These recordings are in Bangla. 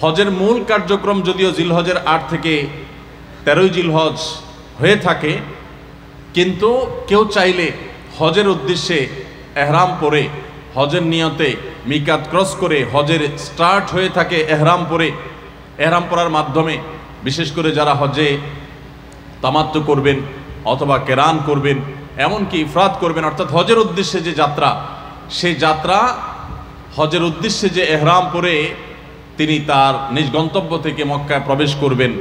হজের মূল কার্যক্রম যদিও জিলহজের ৮ থেকে ১৩ জিলহজ হয়ে থাকে, কিন্তু কেউ চাইলে হজের উদ্দেশ্যে এহরাম পরে হজের নিয়তে মিকাত ক্রস করে হজের স্টার্ট হয়ে থাকে এহরাম পরে, এহরাম পরার মাধ্যমে বিশেষ করে যারা হজে তামাত্তু করবেন অথবা কেরান করবেন, এমনকি ইফরাদ করবেন, অর্থাৎ হজের উদ্দেশ্যে যে যাত্রা, সেই যাত্রা হজের উদ্দেশ্যে যে এহরাম পরে তিনি তার নিজ গন্তব্য থেকে মক্কায় প্রবেশ করবেন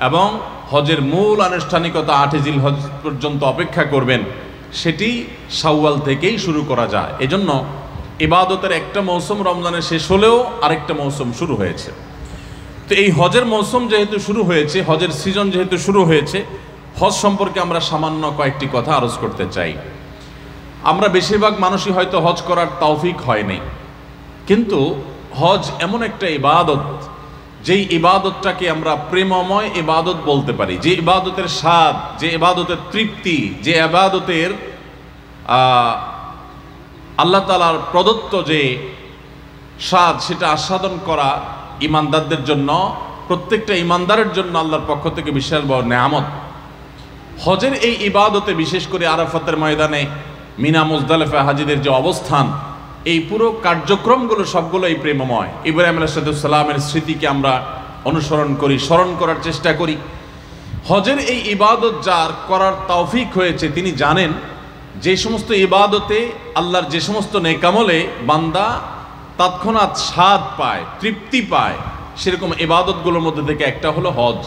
এবং হজের মূল আনুষ্ঠানিকতা ৮ জিলহজ পর্যন্ত অপেক্ষা করবেন, সেটি শাওয়াল থেকেই শুরু করা যায়। এজন্য ইবাদতের একটা মৌসুম রমজানের শেষ হলেও আরেকটা মৌসুম শুরু হয়েছে। তো এই হজের মৌসুম যেহেতু শুরু হয়েছে, হজের সিজন যেহেতু শুরু হয়েছে, হজ সম্পর্কে আমরা সামান্য কয়েকটি কথা আরজ করতে চাই। আমরা বেশিরভাগ মানুষই হয়তো হজ করার তৌফিক হয়নি, কিন্তু হজ এমন একটা ইবাদত, যেই ইবাদতটাকে আমরা প্রেমময় ইবাদত বলতে পারি, যে ইবাদতের স্বাদ, যে ইবাদতের তৃপ্তি, যে ইবাদতের আল্লাহ তাআলার প্রদত্ত যে স্বাদ, সেটা আস্বাদন করা ইমানদারদের জন্য, প্রত্যেকটা ইমানদারের জন্য আল্লাহর পক্ষ থেকে বিশাল বড় নেয়ামত। হজের এই ইবাদতে বিশেষ করে আরাফাতের ময়দানে মিনা মুজদালিফা হাজিদের যে অবস্থান, এই পুরো কার্যক্রমগুলো সবগুলোই প্রেমময়। ইব্রাহিম আলাইহিস সালামের স্মৃতিকে আমরা অনুসরণ করি, স্মরণ করার চেষ্টা করি। হজের এই ইবাদত যার করার তৌফিক হয়েছে, তিনি জানেন যে সমস্ত ইবাদতে আল্লাহর যে সমস্ত নেকামলে বান্দা তৎক্ষণাৎ স্বাদ পায়, তৃপ্তি পায়, সেরকম ইবাদতগুলোর মধ্যে থেকে একটা হলো হজ।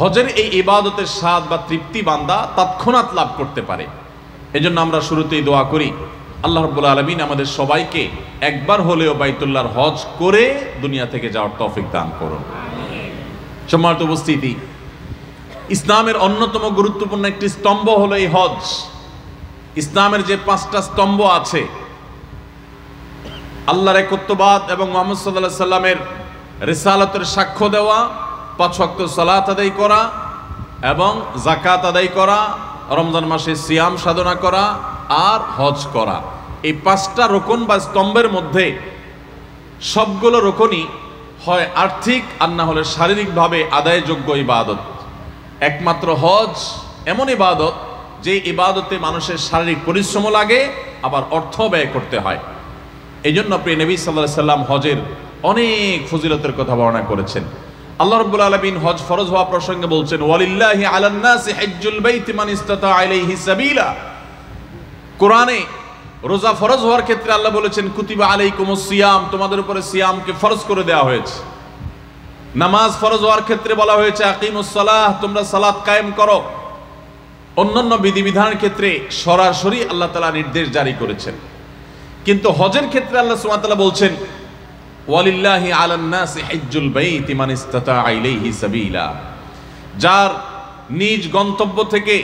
হজের এই ইবাদতের স্বাদ বা তৃপ্তি বান্দা তৎক্ষণাৎ লাভ করতে পারে। এজন্য আমরা শুরুতেই দোয়া করি, আল্লাহ রাব্বুল আলামিন আমাদের সবাইকে একবার হলেও বাইতুল্লাহর হজ করে দুনিয়া থেকে যাওয়ার তৌফিক দান করুন। সম্মানিত উপস্থিতি, ইসলামের অন্যতম গুরুত্বপূর্ণ একটি স্তম্ভ হলো এই হজ। ইসলামের যে 5টা স্তম্ভ আছে, আল্লাহর একত্ববাদ এবং মুহাম্মদ সাল্লাল্লাহু আলাইহি সাল্লামের রিসালাতের সাক্ষ্য দেওয়া, 5 ওয়াক্ত সালাত আদায় করা এবং যাকাত আদায় করা, রমজান মাসে সিয়াম সাধনা করা আর হজ করা, এই 5টা রোকন বা স্তম্ভের মধ্যে সবগুলো রোকনই হয় আর্থিক আর না হলে শারীরিকভাবে আদায়যোগ্য ইবাদত। একমাত্র হজ এমন ইবাদত যে ইবাদতে মানুষের শারীরিক পরিশ্রমও লাগে, আবার অর্থ ব্যয় করতে হয়। এই জন্য প্রিয় নবী সাল্লাল্লাহু আলাইহি সাল্লাম হজের অনেক ফজিলতের কথা বর্ণনা করেছেন। আল্লাহ রাব্বুল আলামিন হজ ফরজ হওয়া প্রসঙ্গে বলছেন, ওয়ালিল্লাহি আলান নাসি হিজ্জুল বাইতি মান ইসতাতা ইলাইহি সাবিলা। কোরআনে রোজা ফরজ হওয়ার ক্ষেত্রে আল্লাহ বলেছেন, কুতিবা আলাইকুমুস সিয়াম, তোমাদের উপরে সিয়ামকে ফরজ করে দেওয়া হয়েছে। নামাজ ফরজ হওয়ার ক্ষেত্রে বলা হয়েছে, আকিমুস সালাহ, তোমরা সালাত কায়েম করো। অন্যান্য বিধিবিধানের ক্ষেত্রে সরাসরি আল্লাহ তাআলা নির্দেশ জারি করেছেন, কিন্তু হজের ক্ষেত্রে আল্লাহ সুবহানাহু ওয়া তাআলা বলছেন, ওয়ালিল্লাহি আলান নাসি হিজ্জুল বাইতি মান ইসতাতা ইলাইহি সাবিলা। যার নিজ গন্তব্য থেকে,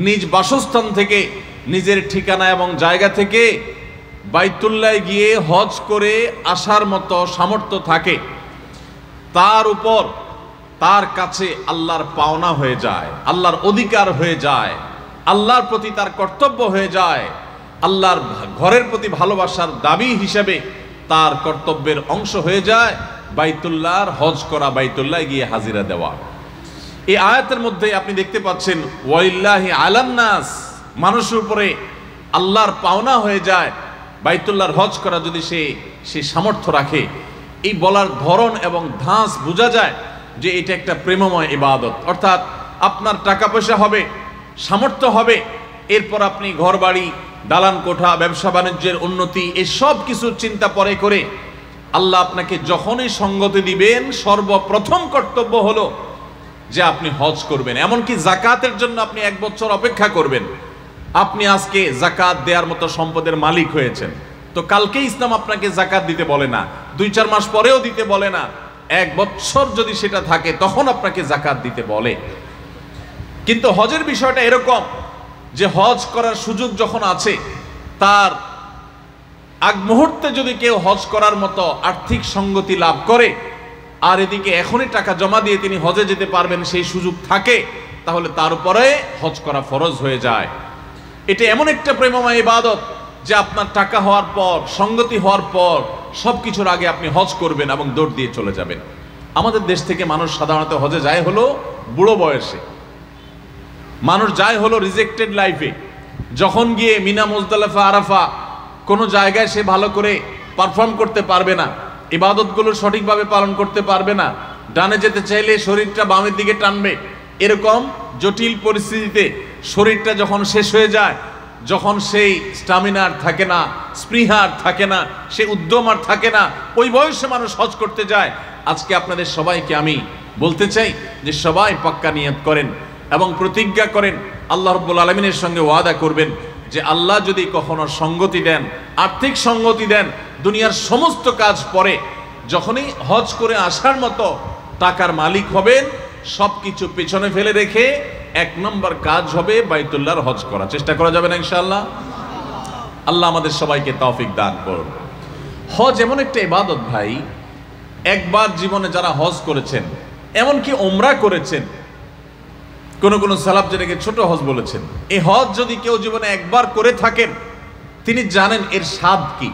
নিজ বাসস্থান থেকে, নিজের ঠিকানা এবং জায়গা থেকে বাইতুল্লাহে গিয়ে হজ করে আসার মতো সামর্থ্য থাকে, তার উপর, তার কাছে আল্লাহর পাওনা হয়ে যায়, আল্লাহর অধিকার হয়ে যায়, আল্লাহর প্রতি তার কর্তব্য হয়ে যায়, আল্লাহর ঘরের প্রতি ভালোবাসার দাবি হিসেবে তার কর্তব্যের অংশ হয়ে যায় বাইতুল্লাহর হজ করা, বাইতুল্লাহে গিয়ে হাজিরা দেওয়া। এই আয়াতের মধ্যে আপনি দেখতে পাচ্ছেন, ওয়ালিল্লাহি আলান নাস, মানুষের উপরে আল্লাহর পাওনা হয়ে যায় বাইতুল্লাহর হজ করা, যদি সে সামর্থ্য রাখে। এই বলার ধরন এবং ধাঁচ বোঝা যায় যে এটা একটা প্রেমময় ইবাদত। অর্থাৎ আপনার টাকা পয়সা হবে, সামর্থ্য হবে, এরপর আপনি ঘর বাড়ি, দালান কোঠা, ব্যবসা বাণিজ্যের উন্নতি, এই সব কিছুর চিন্তা পরে করে আল্লাহ আপনাকে যখনই সঙ্গতি দিবেন, সর্বপ্রথম কর্তব্য হলো যে আপনি হজ করবেন। এমনকি যাকাতের জন্য আপনি 1 বছর অপেক্ষা করবেন। আপনি আজকে যাকাত দেওয়ার মতো সম্পদের মালিক হয়েছেন, তো কালকে ইসলাম আপনাকে যাকাত দিতে বলে না, 2-4 মাস পরেও দিতে বলে না, 1 বছর যদি সেটা থাকে তখন আপনাকে যাকাত দিতে বলে। কিন্তু হজের বিষয়টা এরকম যে হজ করার সুযোগ যখন আছে, তার আগ মুহূর্তে যদি কেউ হজ করার মতো আর্থিক সঙ্গতি লাভ করে আর এদিকে এখনই টাকা জমা দিয়ে তিনি হজে যেতে পারবেন, সেই সুযোগ থাকে, তাহলে তার উপরে হজ করা ফরজ হয়ে যায়। এটা এমন একটা প্রেমময় ইবাদত যে আপনার টাকা হওয়ার পর, সঙ্গতি হওয়ার পর সবকিছুর আগে আপনি হজ করবেন এবং দৌড় দিয়ে চলে যাবেন। আমাদের দেশ থেকে মানুষ সাধারণত হজে যায় হলো বুড়ো বয়সে, মানুষ যায় হলো রিজেক্টেড লাইফে, যখন গিয়ে মিনা, মুজদালিফা, আরাফা কোনো জায়গায় সে ভালো করে পারফর্ম করতে পারবে না, ইবাদতগুলো সঠিকভাবে পালন করতে পারবে না, ডানে যেতে চাইলে শরীরটা বামের দিকে টানবে, এরকম জটিল পরিস্থিতিতে শরীরটা যখন শেষ হয়ে যায়, যখন সেই স্টামিনার থাকে না, স্পৃহার থাকে না, সে উদ্যম আর থাকে না, ওই বয়সে মানুষ হজ করতে যায়। আজকে আপনাদের সবাইকে আমি বলতে চাই যে সবাই পাক্কা নিয়ত করেন এবং প্রতিজ্ঞা করেন, আল্লাহ রাব্বুল আলামিনের সঙ্গে ওয়াদা করবেন যে আল্লাহ যদি কখনো সঙ্গতি দেন, আর্থিক সঙ্গতি দেন, দুনিয়ার সমস্ত কাজ পরে যখনই হজ করে আসার মতো টাকার মালিক হবেন, সবকিছু পেছনে ফেলে রেখে এক নম্বর কাজ হবে বাইতুল্লাহর হজ করা। চেষ্টা করা যাবে না ইনশাআল্লাহ? আল্লাহ আমাদের সবাইকে তৌফিক দান করুন। হজ এমন একটা ইবাদত ভাই, একবার জীবনে যারা হজ করেছেন, এমনকি উমরা করেছেন, কোন কোন সালাফ যেটাকে ছোট হজ বলেছেন, এই হজ যদি কেউ জীবনে একবার করে থাকেন, তিনি জানেন এর স্বাদ কি।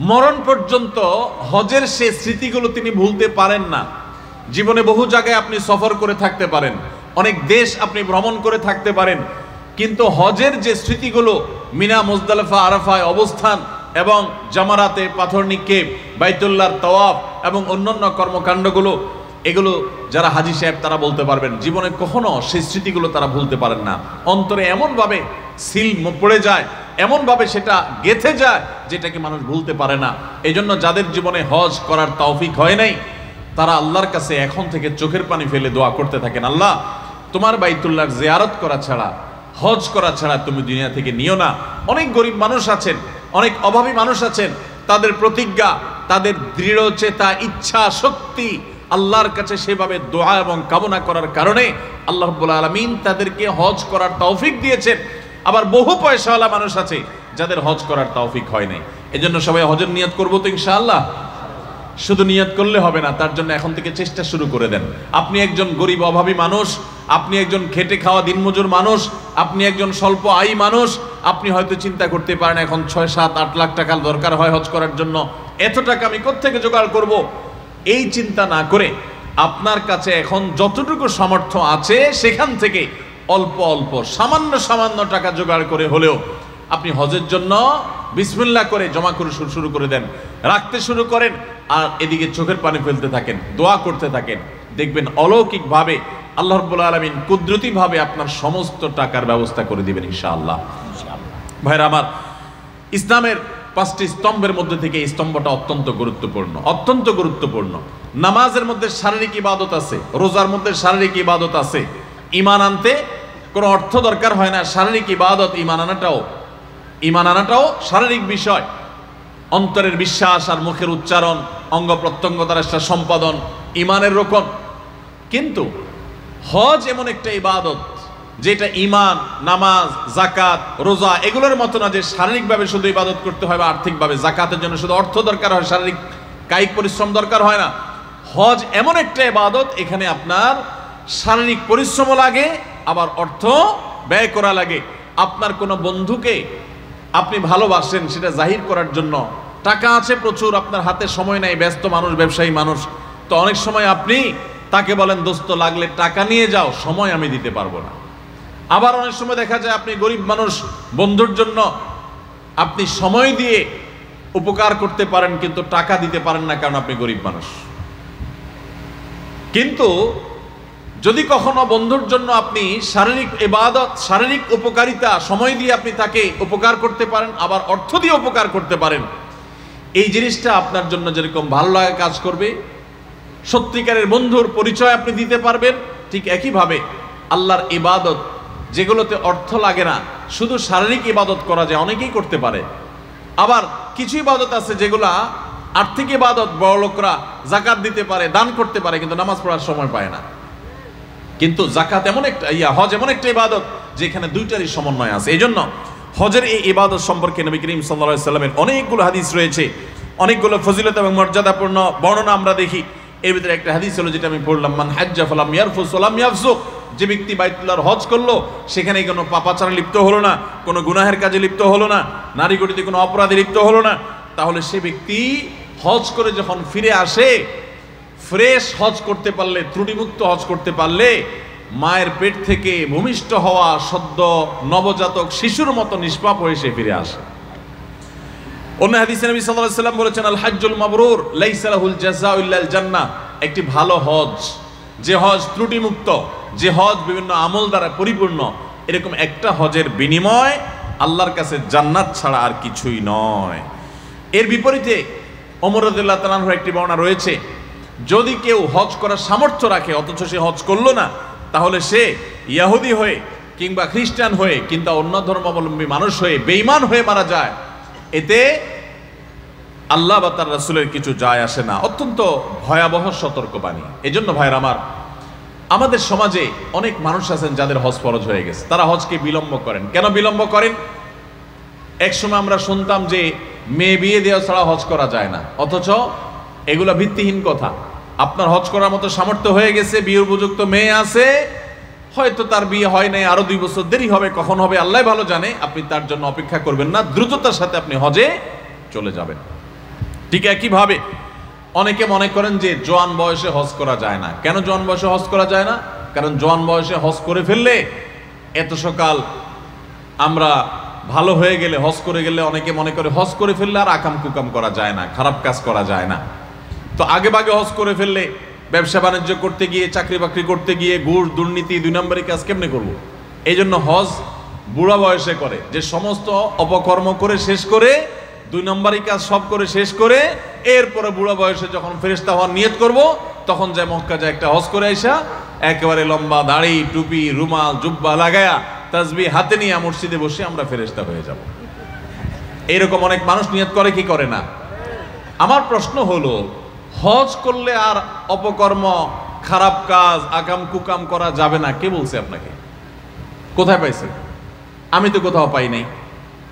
মরণ পর্যন্ত হজের সেই স্মৃতিগুলো তিনি ভুলতে পারেন না। জীবনে বহু জায়গায় আপনি সফর করে থাকতে পারেন, অনেক দেশ আপনি ভ্রমণ করে থাকতে পারেন, কিন্তু হজের যে স্মৃতিগুলো, মিনা, মুজদালিফা, আরাফায় অবস্থান এবং জামারাতে পাথর নিক্ষেপ, বাইতুল্লাহর তাওয়াফ এবং অন্যান্য কর্মকাণ্ডগুলো, এগুলো যারা হাজী সাহেব তারা বলতে পারবেন, জীবনে কখনো সেই স্মৃতিগুলো তারা ভুলতে পারেন না। অন্তরে এমনভাবে সিল পড়ে যায়, এমনভাবে সেটা গেঁথে যায় যেটাকে মানুষ ভুলতে পারে না। এই জন্য যাদের জীবনে হজ করার তৌফিক হয় নাই, তারা আল্লাহর কাছে এখন থেকে চোখের পানি ফেলে দোয়া করতে থাকেন, আল্লাহ তোমার বাইতুল্লাহর জিয়ারত করা ছাড়া, হজ করা ছাড়া তুমি দুনিয়া থেকে নিও না। অনেক গরিব মানুষ আছেন, অনেক অভাবী মানুষ আছেন, তাদের প্রতিজ্ঞা, তাদের দৃঢ় চেতা, ইচ্ছা শক্তি আল্লাহর কাছে সেভাবে দোয়া এবং কামনা করার কারণে আল্লাহ রাব্বুল আলামিন তাদেরকে হজ করার তৌফিক দিয়েছেন। আবার বহু পয়সাওয়ালা মানুষ আছে যাদের হজ করার তৌফিক হয় নাই। এজন্য সবাই হজের নিয়ত করবো তো ইনশাআল্লাহ? শুধু নিয়ত করলে হবে না, তার জন্য এখন থেকে চেষ্টা শুরু করে দেন। আপনি একজন গরিব অভাবী মানুষ, আপনি একজন খেটে খাওয়া দিনমজুর মানুষ, আপনি একজন স্বল্প আয়ী মানুষ, আপনি হয়তো চিন্তা করতে পারেন এখন 6, 7, 8 লাখ টাকা দরকার হয় হজ করার জন্য, এত টাকা আমি কোত্থেকে জোগাড় করব? এই চিন্তা না করে আপনার কাছে এখন যতটুকু সামর্থ্য আছে সেখান থেকে অল্প অল্প সামান্য সামান্য টাকা জোগাড় করে হলেও আপনি হজের জন্য বিসমিল্লাহ করে জমা করে শুরু করে দেন, রাখতে শুরু করেন, আর এদিকে চোখের পানি ফেলতে থাকেন, দোয়া করতে থাকেন। দেখবেন অলৌকিকভাবে আল্লাহ রাব্বুল আলামিন কুদরতিভাবে আপনার সমস্ত টাকার ব্যবস্থা করে দিবেন ইনশাআল্লাহ। ভাইরা আমার, ইসলামের 5টি স্তম্ভের মধ্যে থেকে এই স্তম্ভটা অত্যন্ত গুরুত্বপূর্ণ, অত্যন্ত গুরুত্বপূর্ণ। নামাজের মধ্যে শারীরিক ইবাদত আছে, রোজার মধ্যে শারীরিক ইবাদত আছে। ঈমান আনতে কোনো অর্থ দরকার হয় না, শারীরিক ইবাদত, ঈমান আনাটাও শারীরিক বিষয়। অন্তরের বিশ্বাস আর মুখের উচ্চারণ, অঙ্গ প্রত্যঙ্গ দ্বারা সম্পাদন ঈমানের রোকন। কিন্তু হজ এমন একটা ইবাদত যেটা ঈমান, নামাজ, যাকাত, রোজা এগুলোর মতো না যে শারীরিকভাবে শুধু ইবাদত করতে হয় বা আর্থিকভাবে। যাকাতের জন্য শুধু অর্থ দরকার হয়, শারীরিক কায়িক পরিশ্রম দরকার হয় না। হজ এমন একটা ইবাদত, এখানে আপনার শারীরিক পরিশ্রমও লাগে, আবার অর্থ ব্যয় করা লাগে। আপনার কোনো বন্ধুকে আপনি ভালোবাসেন, সেটা জাহির করার জন্য টাকা আছে প্রচুর, আপনার হাতে সময় নাই, ব্যস্ত মানুষ, ব্যবসায়ী মানুষ, তো অনেক সময় আপনি তাকে বলেন দোস্ত লাগলে টাকা নিয়ে যাও, সময় আমি দিতে পারবো না। আবার অনেক সময় দেখা যায় আপনি গরিব মানুষ, বন্ধুর জন্য আপনি সময় দিয়ে উপকার করতে পারেন কিন্তু টাকা দিতে পারেন না, কারণ আপনি গরিব মানুষ। কিন্তু যদি কখনো বন্ধুর জন্য আপনি শারীরিক ইবাদত, শারীরিক উপকারিতা, সময় দিয়ে আপনি তাকে উপকার করতে পারেন, আবার অর্থ দিয়ে উপকার করতে পারেন, এই জিনিসটা আপনার জন্য যেরকম ভালো লাগে কাজ করবে, সত্যিকারের বন্ধুর পরিচয় আপনি দিতে পারবেন। ঠিক একইভাবে আল্লাহর ইবাদত যেগুলোতে অর্থ লাগে না, শুধু শারীরিক ইবাদত করা যায়, অনেকেই করতে পারে। আবার কিছু ইবাদত আছে যেগুলা আর্থিক ইবাদত, বড় লোকরা যাকাত দিতে পারে, দান করতে পারে, কিন্তু নামাজ পড়ার সময় পায় না। কিন্তু যাকাত এমন একটা হজ এমন একটা ইবাদত যেখানে দুইটারই সমন্বয় আছে। এই জন্য হজের এই ইবাদত সম্পর্কে নবী করিম সাল্লাল্লাহু আলাইহি সাল্লামের অনেকগুলো হাদিস রয়েছে, অনেকগুলো ফজিলত এবং মর্যাদাপূর্ণ বর্ণনা আমরা দেখি। এর ভিতরে একটা হাদিস হলো যেটা আমি পড়লাম, মান হাজ্জা ফালাম ইয়ারফুস ওয়ালাম ইয়াফসুক, যে ব্যক্তি বাইতুল্লাহর হজ করলো, সেখানে কোনো পাপাচারে লিপ্ত হলো না, কোনো গুনাহের কাজে লিপ্ত হলো না, নারী গতিতে কোনো অপরাধে লিপ্ত হলো না, তাহলে সে ব্যক্তি হজ করে যখন ফিরে আসে, ফ্রেশ হজ করতে পারলে, ত্রুটিমুক্ত হজ করতে পারলে মায়ের পেট থেকে ভূমিষ্ঠ হওয়া সদ্য নবজাতক শিশুর মতো নিষ্পাপ হয়ে সে ফিরে আসে। অন্য হাদিসে নবী সাল্লাল্লাহু আলাইহি ওয়াসাল্লাম বলেছেন, আল হাজ্জুল মাবরুর লাইসা লাহুল জাযাউ ইল্লাল জান্নাহ। একটি ভালো হজ, যে হজ ত্রুটিমুক্ত, যে হজ বিভিন্ন আমল দ্বারা পরিপূর্ণ, এরকম একটা হজের বিনিময় আল্লাহর কাছে জান্নাত ছাড়া আর কিছুই নয়। এর বিপরীতে ওমর রাদিয়াল্লাহু তাআলা আনহুর একটি বর্ণনা রয়েছে, যদি কেউ হজ করার সামর্থ্য রাখে অথচ সে হজ করলো না, তাহলে সে ইহুদি হয়ে কিংবা খ্রিস্টান হয়ে কিংবা অন্য ধর্মাবলম্বী মানুষ হয়ে বেঈমান হয়ে মারা যায়, এতে আল্লাহ বা তার রাসূলের কিছু যায় আসে না। অত্যন্ত ভয়াবহ সতর্কবাণী। এজন্য ভাইরা আমার, আমাদের সমাজে অনেক মানুষ আছেন যাদের হজ ফরজ হয়ে গেছে, তারা হজকে বিলম্ব করেন। কেন বিলম্ব করেন? একসময় আমরা শুনতাম যে মেয়ে বিয়ে দেওয়া ছাড়া হজ করা যায় না, অথচ এগুলা ভিত্তিহীন কথা। আপনার হজ করার মতো সামর্থ্য হয়ে গেছে, বিয়ের উপযুক্ত মেয়ে আছে, হয়তো তার বিয়ে হয় নাই, আরো 2 বছর দেরি হবে, কখন হবে আল্লাহ ভালো জানে। আপনি তার জন্য অপেক্ষা করবেন না, দ্রুততার সাথে আপনি হজে চলে যাবেন। ঠিক একইভাবে অনেকে মনে করেন যে জোয়ান বয়সে হজ করা যায় না। কেন জোয়ান বয়সে হজ করা যায় না? কারণ জোয়ান বয়সে হজ করে ফেললে, এত সকাল আমরা ভালো হয়ে গেলে, হজ করে গেলে, অনেকে মনে করে হজ করে ফেললে আর আকাম কুকাম করা যায় না, খারাপ কাজ করা যায় না। তো আগে ভাগে হজ করে ফেললে ব্যবসা বাণিজ্য করতে গিয়ে, চাকরি বাকরি করতে গিয়ে ঘুষ, দুর্নীতি, 2 নম্বরই কাজ কেমনে করবো? এই জন্য হজ বুড়া বয়সে করে, যে সমস্ত অপকর্ম করে শেষ করে, 2 নম্বরই কাজ সব করে শেষ করে, এরপরে বুড়া বয়সে যখন ফেরেশতা হওয়ার নিয়ত করব, তখন যায় মক্কা যায় একটা হজ করে আইসা একেবারে লম্বা দাড়ি, টুপি, রুমাল, জুব্বা লাগায়া তাসবিহ হাতে নিয়ে মসজিদে বসে আমরা ফেরেশতা হয়ে যাব। এইরকম অনেক মানুষ নিয়ত করে কি করে না? আমার প্রশ্ন হলো, হজ করলে আর অপকর্ম, খারাপ কাজ, আকাম কুকাম করা যাবে না, কে বলছে আপনাকে? কোথায় পাইছেন? আমি তো কোথাও পাই নাই।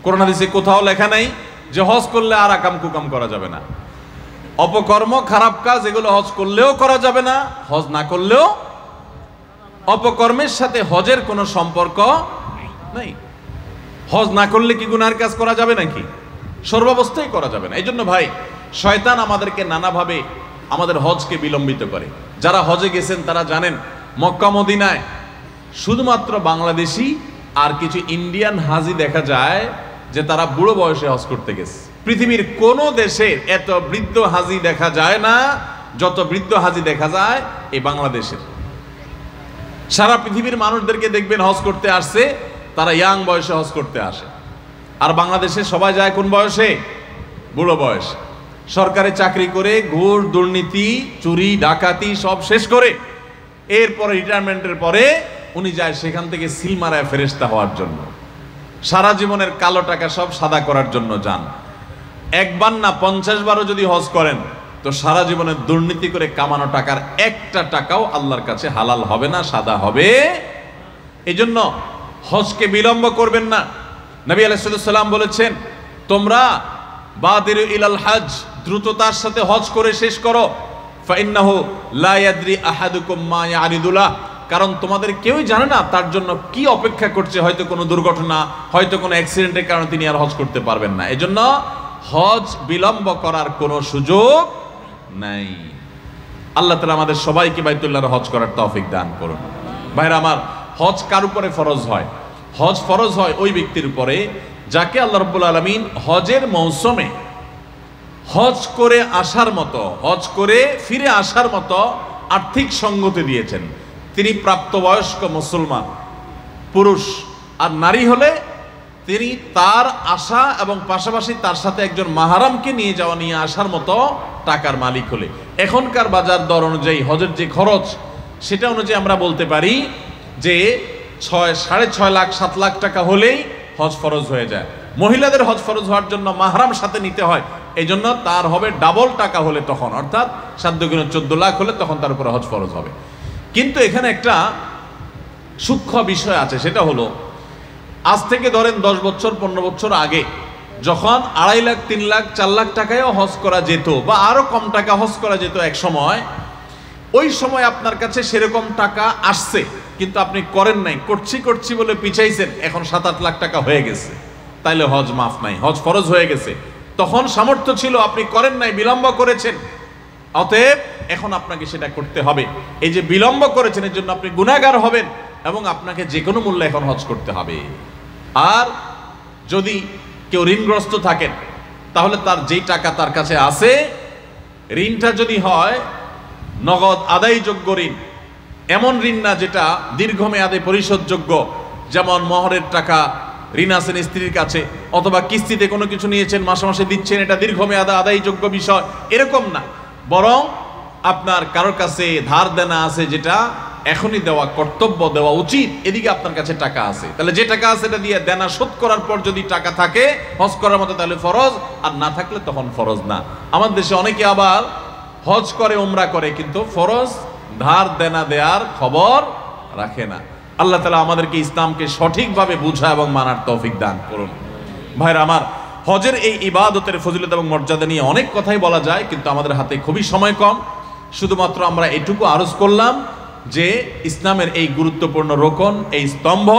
কোরআন হাদিসে কোথাও লেখা নাই যে হজ করলে আর আকাম কুকাম করা যাবে না। অপকর্ম, খারাপ কাজ এগুলো হজ করলেও করা যাবে না, হজ না করলেও। অপকর্মের সাথে হজের কোনো সম্পর্ক নাই। হজ না করলে কি গুনার কাজ করা যাবে নাকি? সর্বাবস্থায় করা যাবে না। এই জন্য ভাই, শয়তান আমাদেরকে নানাভাবে আমাদের হজকে বিলম্বিত করে। যারা হজে গেছেন তারা জানেন, মক্কা মদিনায় শুধুমাত্র বাংলাদেশি আর কিছু ইন্ডিয়ান হাজি দেখা যায় যে তারা বুড়ো বয়সে হজ করতে গেছে। পৃথিবীর কোনো দেশে এত বৃদ্ধ হাজি দেখা যায় না যত বৃদ্ধ হাজি দেখা যায় এই বাংলাদেশের। সারা পৃথিবীর মানুষদেরকে দেখবেন হজ করতে আসছে, তারা ইয়াং বয়সে হজ করতে আসে। আর বাংলাদেশে সবাই যায় কোন বয়সে? বুড়ো বয়স। সরকারি চাকরি করে ঘুষ, দুর্নীতি, চুরি, ডাকাতি সব শেষ করে এরপরে রিটায়ারমেন্টের পরে উনি যায় সেখান থেকে সিল মারায় ফেরেশতা হওয়ার জন্য। সারা জীবনের কালো টাকা সব সাদা করার জন্য যান। একবার না 50 বারও যদি হজ করেন, তো সারা জীবনের দুর্নীতি করে কামানো টাকার একটা টাকাও আল্লাহর কাছে হালাল হবে না, সাদা হবে। এই জন্য হজকে বিলম্ব করবেন না। নবী আলাইহিস সালাম বলেছেন, তোমরা বাদিরু ইলাল হজ, দ্রুততার সাথে হজ করে শেষ করো। ফাইন্নাহু লা ইয়াদরি আহাদুকুম মা ইয়ারিদুলাহ, কারণ তোমাদের কেউই জানে না তার জন্য কি অপেক্ষা করছে। হয়তো কোনো দুর্ঘটনা, হয়তো কোনো অ্যাক্সিডেন্টের কারণে তিনি আর হজ করতে পারবেন না। এজন্য হজ বিলম্ব করার কোনো সুযোগ নাই। আল্লাহ তাআলা আমাদের সবাইকে বাইতুল্লাহর হজ করার তৌফিক দান করুন। ভাইরা আমার, হজ কার উপরে ফরজ হয়? হজ ফরজ হয় ওই ব্যক্তির উপরে যাকে আল্লাহ রাব্বুল আলামিন হজের মৌসুমে হজ করে আসার মতো, হজ করে ফিরে আসার মতো আর্থিক সঙ্গতি দিয়েছেন। তিনি প্রাপ্তবয়স্ক মুসলমান পুরুষ, আর নারী হলে তিনি তার আসা এবং পাশাপাশি তার সাথে একজন মাহারামকে নিয়ে যাওয়া, নিয়ে আসার মতো টাকার মালিক হলে। এখনকার বাজার দর অনুযায়ী হজের যে খরচ, সেটা অনুযায়ী আমরা বলতে পারি যে 6.5 লাখ 7 লাখ টাকা হলেই হজ ফরজ হয়ে যায়। মহিলাদের হজ ফরজ হওয়ার জন্য মাহরাম সাথে নিতে হয়, এই জন্য তার হবে ডাবল টাকা হলে তখন, অর্থাৎ 7 দুগুণে 14 লাখ হলে তখন তার উপরে হজ ফরজ হবে। কিন্তু এখানে একটা সূক্ষ্ম বিষয় আছে, সেটা হলো আজ থেকে ধরেন 10 বছর 15 বছর আগে যখন 2.5 লাখ 3 লাখ 4 লাখ টাকায়ও হজ করা যেত, বা আরো কম টাকা হজ করা যেত এক সময়, ওই সময় আপনার কাছে সেরকম টাকা আসছে কিন্তু আপনি করেন নাই, করছি বলে পিছাইছেন, এখন 7-8 লাখ টাকা হয়ে গেছে, তাইলে হজ মাফ নাই, হজ ফরজ হয়ে গেছে। তখন সামর্থ্য ছিল, আপনি করেন নাই, বিলম্ব করেছেন, অতএব এখন আপনাকে সেটা করতে হবে। এই যে বিলম্ব করেছেন এর জন্য আপনি গুনাহগার হবেন এবং আপনাকে যে কোনো মূল্যে এখন হজ করতে হবে। আর যদি কেউ ঋণগ্রস্ত থাকেন তাহলে তার যেই টাকা তার কাছে আছে, ঋণটা যদি হয় নগদ আদায়যোগ্য ঋণ, এমন ঋণ না যেটা দীর্ঘমেয়াদে পরিশোধযোগ্য, যেমন মোহরের টাকা ঋণ আছেন স্ত্রীর কাছে, অথবা কিস্তিতে কোনো কিছু নিয়েছেন মাসে মাসে দিচ্ছেন, এটা দীর্ঘমেয়াদে আদায়যোগ্য বিষয়, এরকম না। বরং আপনার কারোর কাছে ধার দেনা আছে যেটা এখনই দেওয়া কর্তব্য, দেওয়া উচিত, এদিকে আপনার কাছে টাকা আছে, তাহলে যে টাকা আছে এটা দিয়ে দেনা শোধ করার পর যদি টাকা থাকে হজ করার মতো তাহলে ফরজ, আর না থাকলে তখন ফরজ না। আমাদের দেশে অনেকে আবার হজ করে, উমরা করে, কিন্তু ফরজ ধার দেনা দেওয়ার খবর রাখে না। আল্লাহ তাআলা আমাদেরকে ইসলামকে সঠিকভাবে বুঝা এবং মানার তৌফিক দান করুন। ভাইরা আমার, হজের এই ইবাদতের ফজিলত এবং মর্যাদা নিয়ে অনেক কথাই বলা যায়, কিন্তু আমাদের হাতে খুবই সময় কম। শুধুমাত্র আমরা এটুকু আরজ করলাম যে ইসলামের এই গুরুত্বপূর্ণ রোকন, এই স্তম্ভ,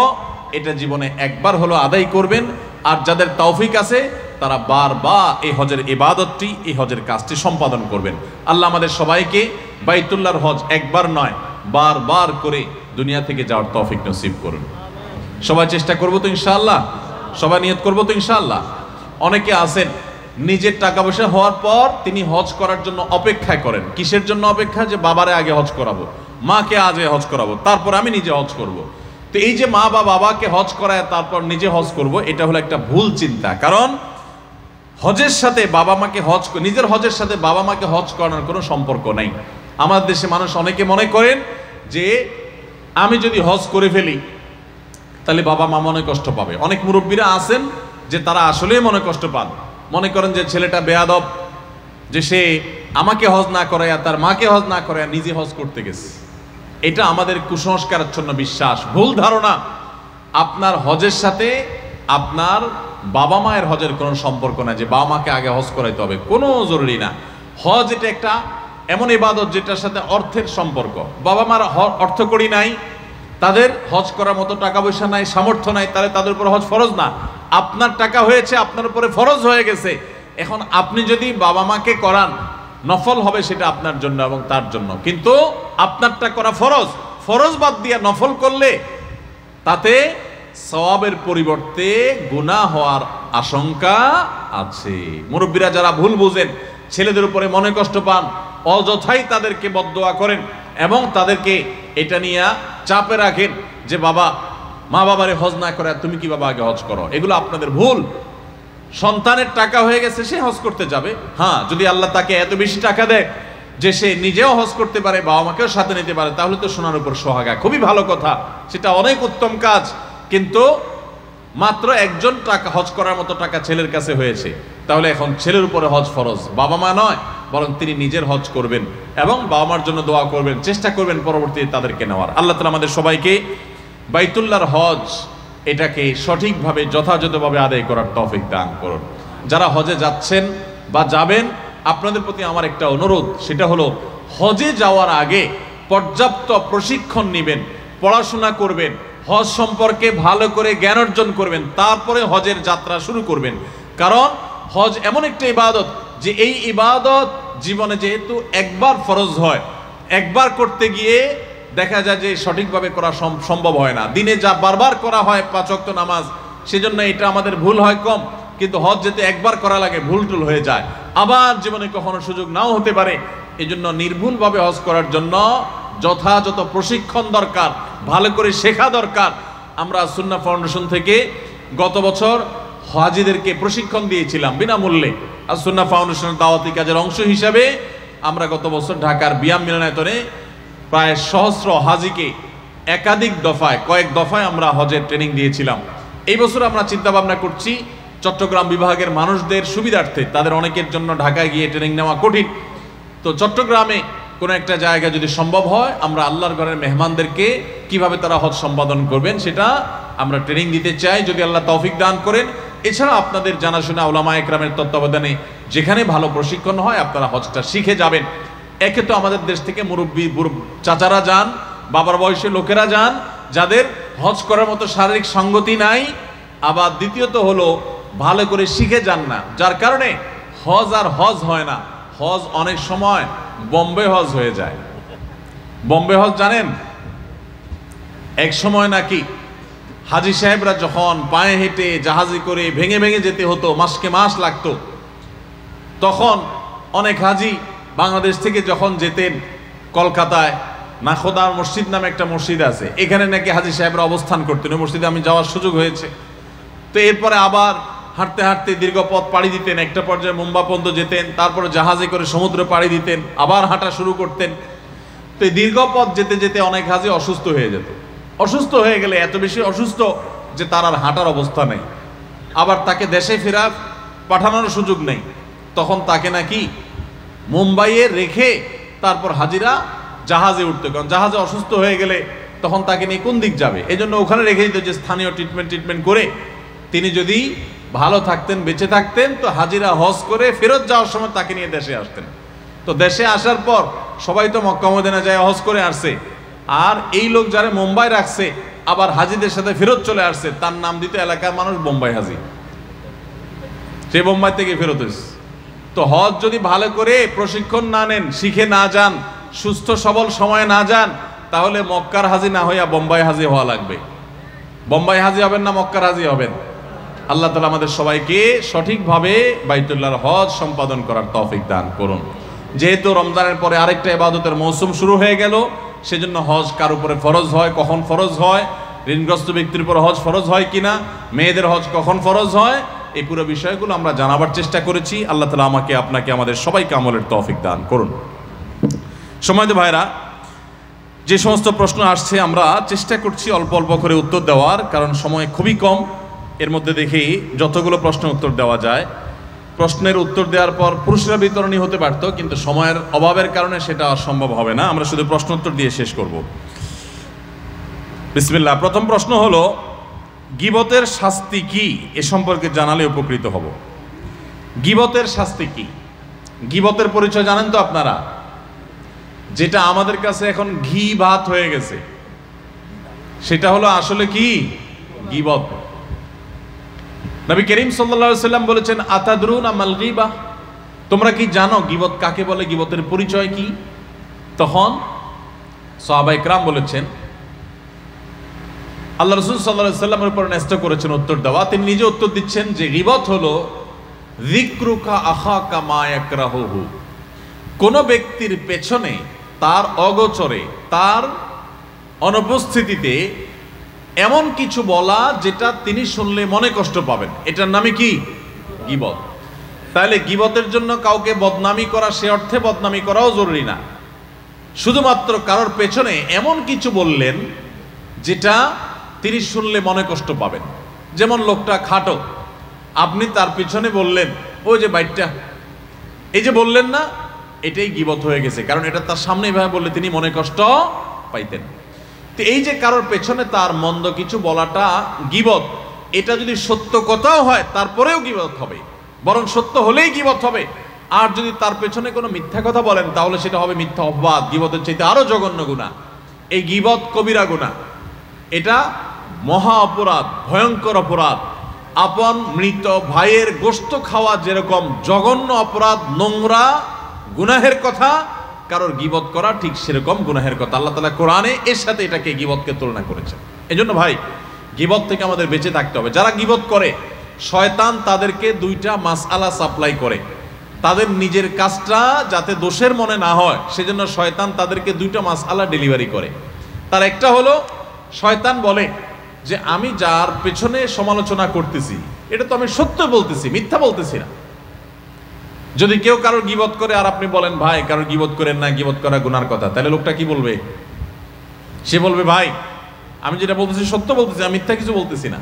এটা জীবনে একবার হলো আদায় করবেন। আর যাদের তৌফিক আছে তারা বারবার এই হজের ইবাদতটি, এই হজের কাজটি সম্পাদন করবেন। আল্লাহ আমাদের সবাইকে বাইতুল্লাহর হজ একবার নয় বারবার করে দুনিয়া থেকে যাওয়ার তৌফিক নসিব করুন। সবাই চেষ্টা করবো তো ইনশাআল্লাহ, সবাই নিয়ত করবো তো ইনশাআল্লাহ। অনেকে আছেন নিজের টাকা পয়সা হওয়ার পর তিনি হজ করার জন্য অপেক্ষায় করেন। কিসের জন্য অপেক্ষা? যে বাবারে আগে হজ করাবো, মাকে আগে হজ করাবো, তারপর আমি নিজে হজ করব। তো এই যে মা বা বাবাকে হজ করায় তারপর নিজে হজ করব, এটা হলো একটা ভুল চিন্তা। কারণ হজের সাথে বাবা মাকে হজ, নিজের হজের সাথে বাবা মাকে হজ করানোর কোনো সম্পর্ক নাই। আমাদের দেশে মানুষ অনেকে মনে করেন যে আমি যদি হজ করে ফেলি তাহলে বাবা মা মনে কষ্ট পাবে। অনেক মুরব্বীরা আছেন যে তারা আসলেই মনে কষ্ট পান, মনে করেন যে ছেলেটা বেয়াদব, যে সে আমাকে হজ না করাইয়া তার মাকে হজ না করাইয়া নিজে হজ করতে গেছে। এটা আমাদের কুসংস্কারাচ্ছন্ন বিশ্বাস, ভুল ধারণা। আপনার হজের সাথে আপনার বাবা মায়ের হজের কোনো সম্পর্ক না, যে বাবা মাকে আগে হজ করাইতে হবে, কোনো জরুরি না। হজ এটা একটা এমন ইবাদত যেটার সাথে অর্থের সম্পর্ক। বাবা মার অর্থ করি নাই, তাদের হজ করার মতো টাকা পয়সা নাই, সামর্থ্য নাই, তাহলে তাদের উপর হজ ফরজ না। আপনার টাকা হয়েছে, আপনার উপরে ফরজ হয়ে গেছে। এখন আপনি যদি বাবা মাকে করান, নফল হবে সেটা আপনার জন্য এবং তার জন্য, কিন্তু আপনারটা করা ফরজ। ফরজ বাদ দিয়ে নফল করলে তাতে সওয়াবের পরিবর্তে গুনাহ হওয়ার আশঙ্কা আছে। মুরব্বীরা যারা ভুল বুঝেন, ছেলেদের উপরে মনে কষ্ট পান, অযথাই তাদেরকে বদদোয়া করেন এবং তাদেরকে এটা নিয়ে চাপে রাখেন যে বাবা মা বাবারে হজ না করে তুমি কি বাবা আগে হজ করো, এগুলো আপনাদের ভুল। সন্তানের টাকা হয়ে গেছে, সে হজ করতে যাবে। হ্যাঁ, যদি আল্লাহ তাকে এত বেশি টাকা দেয় যে সে নিজেও হজ করতে পারে, বাবা মাকেও সাথে নিতে পারে, তাহলে তো সোনার উপর সোহাগা, খুবই ভালো কথা, সেটা অনেক উত্তম কাজ। কিন্তু মাত্র একজন টাকা হজ করার মতো টাকা ছেলের কাছে হয়েছে, তাহলে এখন ছেলের উপরে হজ ফরজ, বাবা মা নয়, বরং তিনি নিজের হজ করবেন এবং বাবা মার জন্য দোয়া করবেন, চেষ্টা করবেন পরবর্তীতে তাদেরকে নেওয়ার। আল্লাহ তাআলা আমাদের সবাইকে বাইতুল্লাহর হজ এটাকে সঠিকভাবে যথাযথভাবে আদায় করার তৌফিক দান করুন। যারা হজে যাচ্ছেন বা যাবেন, আপনাদের প্রতি আমার একটা অনুরোধ, সেটা হলো হজে যাওয়ার আগে পর্যাপ্ত প্রশিক্ষণ নেবেন, পড়াশোনা করবেন, হজ সম্পর্কে ভালো করে জ্ঞান অর্জন করবেন, তারপরে হজের যাত্রা শুরু করবেন। কারণ হজ এমন একটা ইবাদত যে এই ইবাদত জীবনে যেহেতু একবার ফরজ হয়, একবার করতে গিয়ে দেখা যায় যে সঠিকভাবে করা সম্ভব হয় না। দিনে যা বারবার করা হয় 5 ওয়াক্ত নামাজ, সেজন্য এটা আমাদের ভুল হয় কম, কিন্তু হজ যেতে একবার করা লাগে, ভুল টুল হয়ে যায়, আবার জীবনে কখনো সুযোগ নাও হতে পারে। এই জন্য নির্ভুলভাবে হজ করার জন্য যথাযথ প্রশিক্ষণ দরকার, ভালো করে শেখা দরকার। আমরা সুন্নাহ ফাউন্ডেশন থেকে গত বছর হাজিদেরকে প্রশিক্ষণ দিয়েছিলাম বিনামূল্যে। আর সুন্নাহ ফাউন্ডেশনের দাওয়াতি কাজের অংশ হিসাবে আমরা গত বছর ঢাকার বিয়াম মিলনায়তনে প্রায় সহস্র হাজিকে একাধিক দফায়, কয়েক দফায় আমরা হজের ট্রেনিং দিয়েছিলাম। এই বছর আমরা চিন্তা ভাবনা করছি চট্টগ্রাম বিভাগের মানুষদের সুবিধার্থে, তাদের অনেকের জন্য ঢাকায় গিয়ে ট্রেনিং নেওয়া কঠিন, তো চট্টগ্রামে কোনো একটা জায়গা যদি সম্ভব হয়, আমরা আল্লাহর ঘরের মেহমানদেরকে কিভাবে তারা হজ সম্পাদন করবেন সেটা আমরা ট্রেনিং দিতে চাই, যদি আল্লাহ তৌফিক দান করেন। এছাড়া আপনাদের জানাশোনা উলামা একরামের তত্ত্বাবধানে যেখানে ভালো প্রশিক্ষণ হয় আপনারা হজটা শিখে যাবেন। একে তো আমাদের দেশ থেকে মুরব্বী চাচারা যান, বাবার বয়সী লোকেরা যান, যাদের হজ করার মতো শারীরিক সঙ্গতি নাই। আবার দ্বিতীয়ত হলো ভালো করে শিখে যান না, যার কারণে হজ আর হজ হয় না। হজ অনেক সময় বোম্বে হজ হয়ে যায়। বোম্বে হজ জানেন? এক সময় নাকি হাজি সাহেবরা যখন পায়ে হেঁটে জাহাজে করে ভেঙে ভেঙে যেতে হতো, মাসকে মাস লাগতো, তখন অনেক হাজি বাংলাদেশ থেকে যখন যেতেন কলকাতায়, নাখোদার মসজিদ নামে একটা মসজিদ আছে, এখানে নাকি হাজি সাহেবরা অবস্থান করতেন। ওই মসজিদে আমি যাওয়ার সুযোগ হয়েছে। তো এরপরে আবার হাঁটতে হাঁটতে দীর্ঘ পথ পাড়ি দিতেন, একটা পর্যায়ে মুম্বা পর্যন্ত যেতেন, তারপরে জাহাজে করে সমুদ্র পাড়ি দিতেন, আবার হাঁটা শুরু করতেন। তো এই দীর্ঘ পথ যেতে যেতে অনেক হাজি অসুস্থ হয়ে যেত। অসুস্থ হয়ে গেলে এত বেশি অসুস্থ যে তার আর হাঁটার অবস্থা নেই, আবার তাকে দেশে ফেরা পাঠানোর সুযোগ নেই, তখন তাকে নাকি মুম্বাইয়ে রেখে তারপর হাজিরা জাহাজে উঠতো। কারণ জাহাজে অসুস্থ হয়ে গেলে তখন তাকে নিয়ে কোন দিক যাবে, এই জন্য ওখানে রেখে দিত, যে স্থানীয় ট্রিটমেন্ট করে তিনি যদি ভালো থাকতেন, বেঁচে থাকতেন, তো হাজিরা হজ করে ফেরত যাওয়ার সময় তাকে নিয়ে দেশে আসতেন। তো দেশে আসার পর সবাই তো মক্কা মদিনা যায় হজ করে আসছে, আর এই লোক যারা মুম্বাই রাখছে আবার হাজিদের সাথে ফেরত চলে আসছে, তার নাম দিত এলাকার মানুষ বোম্বাই হাজি। সে বোম্বাই থেকে ফেরত এসেছে। তো হজ যদি ভালো করে প্রশিক্ষণ না নেন, শিখে না যান, সুস্থ সবল সময়ে না যান, তাহলে মক্কার হাজি না হইয়া বোম্বাই হাজি হওয়া লাগবে। বোম্বাই হাজি হবেন না মক্কার হাজি হবেন? আল্লাহ তাআলা আমাদের সবাইকে সঠিকভাবে বাইতুল্লাহর হজ সম্পাদন করার তৌফিক দান করুন। যেহেতু রমজানের পরে আরেকটা ইবাদতের মৌসুম শুরু হয়ে গেল, সেজন্য হজ কার উপরে ফরজ হয়, কখন ফরজ হয়, ঋণগ্রস্ত ব্যক্তির উপর হজ ফরজ হয় কিনা, মেয়েদের হজ কখন ফরজ হয়, এই পুরো বিষয়গুলো আমরা জানাবার চেষ্টা করেছি। আল্লাহ তাআলা আমাকে, আপনাকে, আমাদের সবাইকে আমলের তৌফিক দান করুন। সম্মানিত ভাইরা, যে সমস্ত প্রশ্ন আসছে আমরা চেষ্টা করছি অল্প অল্প করে উত্তর দেওয়ার, কারণ সময় খুবই কম। এর মধ্যে দেখি যতগুলো প্রশ্নের উত্তর দেওয়া যায়, প্রশ্নের উত্তর দেওয়ার পর পুরস্কার বিতরণী হতে পারত, কিন্তু সময়ের অভাবের কারণে সেটা সম্ভব হবে না। আমরা শুধু প্রশ্ন উত্তর দিয়ে শেষ করব। বিসমিল্লাহ। প্রথম প্রশ্ন হলো, গীবতের শাস্তি কি? এ সম্পর্কে জানালে উপকৃত হব। গীবতের শাস্তি কি? গীবতের পরিচয় জানেন তো আপনারা? যেটা আমাদের কাছে এখন ঘি ভাত হয়ে গেছে, সেটা হলো আসলে কি? গীবত। নবী করিম সাল্লাল্লাহু আলাইহি সাল্লাম বলেছেন, আতাদরুনা মাল গীবাহ? তোমরা কি জানো গীবত কাকে বলে, গীবতের পরিচয় কি? তখন সাহাবায়ে কেরাম বলেছেন, আল্লাহ রাসূল সাল্লাল্লাহু আলাইহি সাল্লামের উপর ন্যস্ত করেছেন উত্তর দেওয়া। তিনি নিজে উত্তর দিচ্ছেন যে গীবত হলো যিকরুকা আখাকা মা ইয়াকরাহুহু, কোন ব্যক্তির পেছনে, তার অগোচরে, তার অনুপস্থিতিতে এমন কিছু বলা যেটা তিনি শুনলে মনে কষ্ট পাবেন, এটার নামে কি? গীবত। তাহলে গীবতের জন্য কাউকে বদনামি করা, সে অর্থে বদনামি করাও জরুরি না, শুধুমাত্র কারোর পেছনে এমন কিছু বললেন যেটা তিনি শুনলে মনে কষ্ট পাবেন। যেমন লোকটা খাটো, আপনি তার পিছনে বললেন, ওই যে বাইটটা, এই যে বললেন না, এটাই গীবত হয়ে গেছে, কারণ এটা তার সামনে এভাবে বললে তিনি মনে কষ্ট পাইতেন। তো এই যে কারোর পেছনে তার মন্দ কিছু বলাটা গীবত, এটা যদি সত্য কথাও হয় তারপরেও গীবত হবে, বরং সত্য হলেই গীবত হবে। আর যদি তার পেছনে কোনো মিথ্যা কথা বলেন, তাহলে সেটা হবে মিথ্যা অপবাদ, গীবতের চাইতে আরো জঘন্য গুনাহ। এই গীবত কবিরা গুনাহ, এটা মহা অপরাধ, ভয়ঙ্কর অপরাধ। আপন মৃত ভাইয়ের গোশত খাওয়া যেরকম জঘন্য অপরাধ, নোংরা গুনাহের কথা, কারোর গীবত করা ঠিক সেরকম গুনাহের কথা। আল্লাহ তাআলা কোরআনে এর সাথে এটাকে গীবতকে তুলনা করেছেন। এজন্য ভাই, গীবত থেকে আমাদের বেঁচে থাকতে হবে। যারা গীবত করে, শয়তান তাদেরকে দুইটা মাসআলা সাপ্লাই করে। তাদের নিজের কাজটা যাতে দোষের মনে না হয়, সেজন্য শয়তান তাদেরকে দুইটা মাসআলা ডেলিভারি করে। তার একটা হলো, শয়তান বলে যে আমি যার পেছনে সমালোচনা করতেছি, এটা তো আমি সত্য বলতেছি, মিথ্যা বলতেছি না। যদি কেউ কারোর গীবত করে আর আপনি বলেন, ভাই কারোর গীবত করেন না, গীবত করা গুনার কথা, তাহলে লোকটা কি বলবে? সে বলবে, ভাই আমি যেটা বলতেছি সত্য বলতেছি, আমি মিথ্যা কিছু বলতেছি না।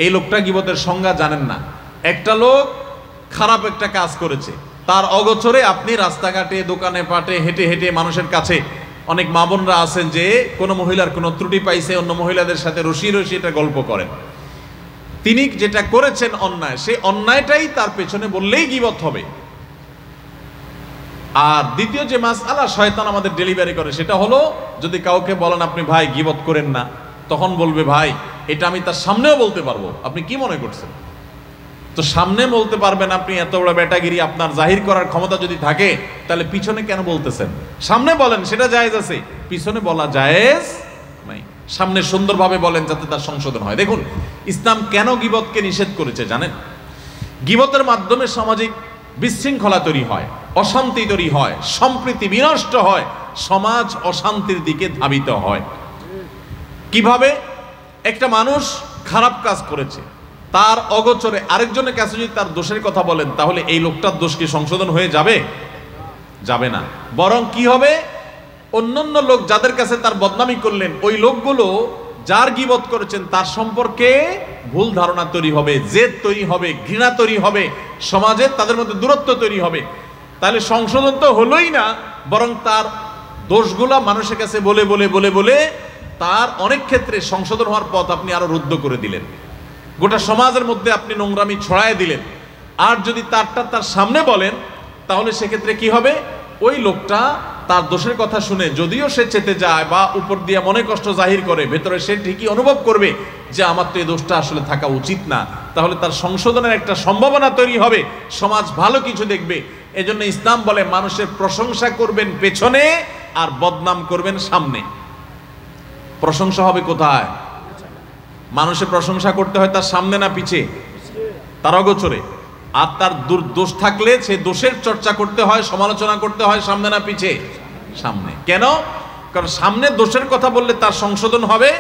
এই লোকটা গীবতের সংজ্ঞা জানেন না। একটা লোক খারাপ একটা কাজ করেছে, তার অগোচরে আপনি রাস্তাঘাটে, দোকানে পাটে হেঁটে হেঁটে মানুষের কাছে, অনেক মা বোনরা আছেন যে কোনো মহিলার কোনো ত্রুটি পাইছে, অন্য মহিলাদের সাথে রসিয়ে রসিয়ে এটা গল্প করেন। তিনি যেটা করেছেন অন্যায়, সেই অন্যায়টাই তার পেছনে বললেই গীবত হবে। আর দ্বিতীয় যে মাসআলা শয়তান আমাদের ডেলিভারি করে, সেটা হলো, যদি কাউকে বলেন আপনি ভাই গীবত করেন না, তখন বলবে, ভাই এটা আমি তার সামনেও বলতে পারবো, আপনি কি মনে করছেন? তো সামনে বলতে পারবেন আপনি, এত বড় বেটাগিরি আপনার জাহির করার ক্ষমতা যদি থাকে, তাহলে পিছনে কেন বলতেছেন? সামনে বলেন, সেটা জায়েজ আছে, পিছনে বলা জায়েজ নাই। সামনে সুন্দরভাবে বলেন যাতে তার সংশোধন হয়। দেখুন ইসলাম কেন গীবতকে নিষেধ করেছে জানেন? গীবতের মাধ্যমে সামাজিক বিশৃঙ্খলা তৈরি হয়, অশান্তি তৈরি হয়, সম্প্রীতি বিনষ্ট হয়, সমাজ অশান্তির দিকে ধাবিত হয়। কিভাবে? একটা মানুষ খারাপ কাজ করেছে, তার অগোচরে আরেকজনের কাছে যদি তার দোষের কথা বলেন, তাহলে এই লোকটার দোষ কি সংশোধন হয়ে যাবে? যাবে না। বরং কি হবে, অন্যান্য লোক যাদের কাছে তার বদনামি করলেন, ওই লোকগুলো যার গীবত করেছেন তার সম্পর্কে ভুল ধারণা তৈরি হবে, জেদ তৈরি হবে, ঘৃণা তৈরি হবে, সমাজে তাদের মধ্যে দূরত্ব তৈরি হবে। তাহলে সংশোধন তো হলোই না, বরং তার দোষগুলা মানুষের কাছে বলে বলে বলে বলে তার অনেক ক্ষেত্রে সংশোধন হওয়ার পথ আপনি আরো রুদ্ধ করে দিলেন। গোটা সমাজের মধ্যে আপনি নোংরামি ছড়ায় দিলেন। আর যদি তার সামনে বলেন, তাহলে সেক্ষেত্রে কি হবে, ওই লোকটা তার দোষের কথা শুনে যদিও সে চেতে যায় বা উপর দিয়ে মনে কষ্ট জাহির করে, ভেতরে সে ঠিকই অনুভব করবে যে আমার তো এই দোষটা আসলে থাকা উচিত না। তাহলে তার সংশোধনের একটা সম্ভাবনা তৈরি হবে, সমাজ ভালো কিছু দেখবে। এজন্য ইসলাম বলে মানুষের প্রশংসা করবেন পেছনে আর বদনাম করবেন সামনে। প্রশংসা হবে কোথায়? মানুষের প্রশংসা করতে হয় তার সামনে না পিছে? তার অগোচরে। আর তার দোষ থাকলে সে দোষের চর্চা করতে হয়, সমালোচনা করতে হয় সামনে না পিছে? সামনে। কেন? কারণ সামনে দোষের কথা বললে তার সংশোধন হবে,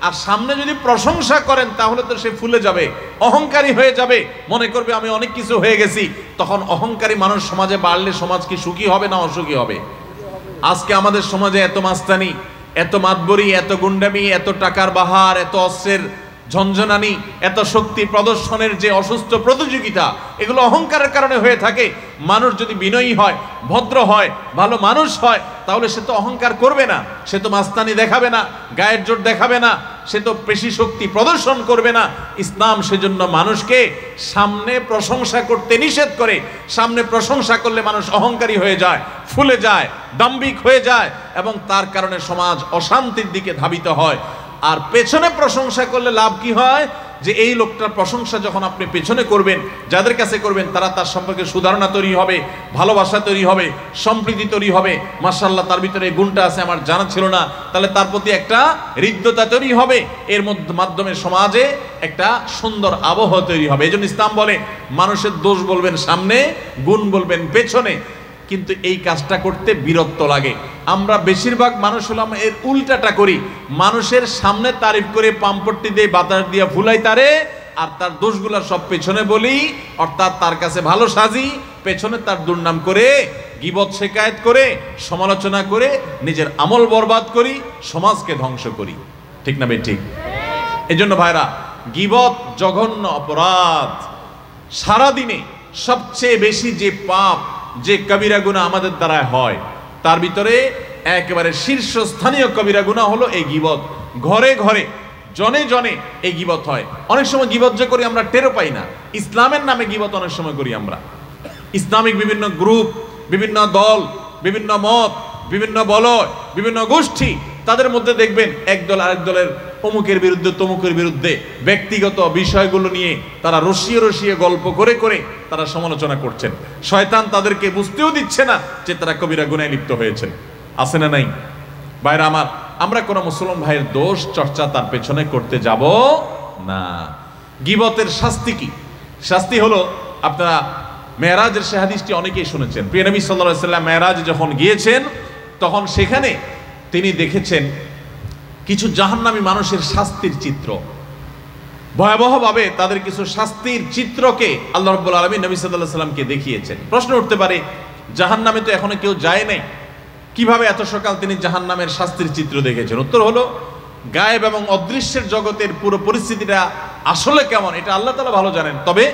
আর সামনে যদি প্রশংসা করেন তাহলে তো সে ফুলে যাবে, অহংকারী হয়ে যাবে, মনে করবে আমি অনেক কিছু হয়ে গেছি। তখন অহংকারী মানুষ সমাজে বাড়লে সমাজ কি সুখী হবে না অসুখী হবে? আজকে আমাদের সমাজে এত মাস্তানি, এত মাতবরি, এত গুন্ডামি, এত টাকার বাহার, এত অস্ত্রের ঝনঝনানি, এত শক্তি প্রদর্শনের যে অসুস্থ প্রতিযোগিতা, এগুলো অহংকারের কারণে হয়ে থাকে। মানুষ যদি বিনয়ী হয়, ভদ্র হয়, ভালো মানুষ হয়, তাহলে সে তো অহংকার করবে না, সে তো মাস্তানি দেখাবে না, গায়ের জোর দেখাবে না, সে তো পেশি শক্তি প্রদর্শন করবে না। ইসলাম সেজন্য মানুষকে সামনে প্রশংসা করতে নিষেধ করে। সামনে প্রশংসা করলে মানুষ অহংকারী হয়ে যায়, ফুলে যায়, দাম্ভিক হয়ে যায়, এবং তার কারণে সমাজ অশান্তির দিকে ধাবিত হয়। আর পেছনে প্রশংসা করলে লাভ কি হয়, যে এই লোকটার প্রশংসা যখন আপনি পেছনে করবেন, যাদের কাছে করবেন, তারা তার সম্পর্কে সুধারণা তৈরি হবে, ভালোবাসা তৈরি হবে, সম্প্রীতি তৈরি হবে। মাশাআল্লাহ, তার ভিতরে এই গুণটা আছে, আমার জানা ছিল না, তাহলে তার প্রতি একটা হৃদ্যতা তৈরি হবে। এর মাধ্যমে সমাজে একটা সুন্দর আবহ তৈরি হবে। এই জন্য ইসলাম বলে মানুষের দোষ বলবেন সামনে, গুণ বলবেন পেছনে। কিন্তু এই কাজটা করতে বিরক্ত লাগে। আমরা বেশিরভাগ মানুষ হলাম এর উল্টাটা করি, মানুষের সামনে তারিফ করে পাম্পট্টি দিয়ে বাতাস দিয়ে ফুলাই তারে, আর তার দোষগুলা সব পেছনে বলি, অর্থাৎ তার কাছে ভালো সাজি, পেছনে তার দুর্নাম করে, গীবত শিকায়েত করে, সমালোচনা করে নিজের আমল বরবাদ করি, সমাজকে ধ্বংস করি। ঠিক না ভাই? ঠিক। এই জন্য ভাইরা, গীবত জঘন্য অপরাধ। সারাদিনে সবচেয়ে বেশি যে পাপ, যে কবিরা গুনাহ আমাদের দ্বারা হয়, তার ভিতরে একেবারে শীর্ষস্থানীয় কবিরা গুনাহ হলো এই গীবত। ঘরে ঘরে, জনে জনে এই গীবত হয়। অনেক সময় গীবত যে করি আমরা টেরও পাই না। ইসলামের নামে গীবত অনেক সময় করি আমরা। ইসলামিক বিভিন্ন গ্রুপ, বিভিন্ন দল, বিভিন্ন মত, বিভিন্ন বলয়, বিভিন্ন গোষ্ঠী, তাদের মধ্যে দেখবেন একদল আরেক দলের অমুকের বিরুদ্ধে, তমুকের বিরুদ্ধে ব্যক্তিগত বিষয়গুলো নিয়ে তারা রসিয়ে রসিয়ে গল্প করে করে তারা সমালোচনা করছেন। শয়তান তাদেরকে বুঝতেও দিচ্ছে না যে তারা কবিরা গুনাহে লিপ্ত হয়েছেন। আছে না নাই? ভাইরা আমার, আমরা কোনো মুসলমান ভাইয়ের দোষ চর্চা তার পেছনে করতে যাব না। গীবতের শাস্তি কি? শাস্তি হলো, আপনারা মেরাজের সে হাদিসটি অনেকেই শুনেছেন। প্রিয় নবী সাল্লাল্লাহু আলাইহি ওয়াসাল্লাম মেরাজ যখন গিয়েছেন, তখন সেখানে তিনি দেখেছেন কিছু জাহান্নামী মানুষের শাস্তির চিত্র। ভয়াবহভাবে তাদের কিছু শাস্তির চিত্রকে আল্লাহ রাব্বুল আলামিন নবী সাল্লাল্লাহু আলাইহি ওয়াসাল্লামকে দেখিয়েছেন। প্রশ্ন উঠতে পারে, জাহান্নামে তো এখনো কেউ যায় নাই, কিভাবে এত সকাল তিনি জাহান্নামের শাস্তির চিত্র দেখেছেন? উত্তর হলো, গায়েব এবং অদৃশ্যের জগতের পুরো পরিস্থিতিটা আসলে কেমন এটা আল্লাহ তাআলা ভালো জানেন। তবে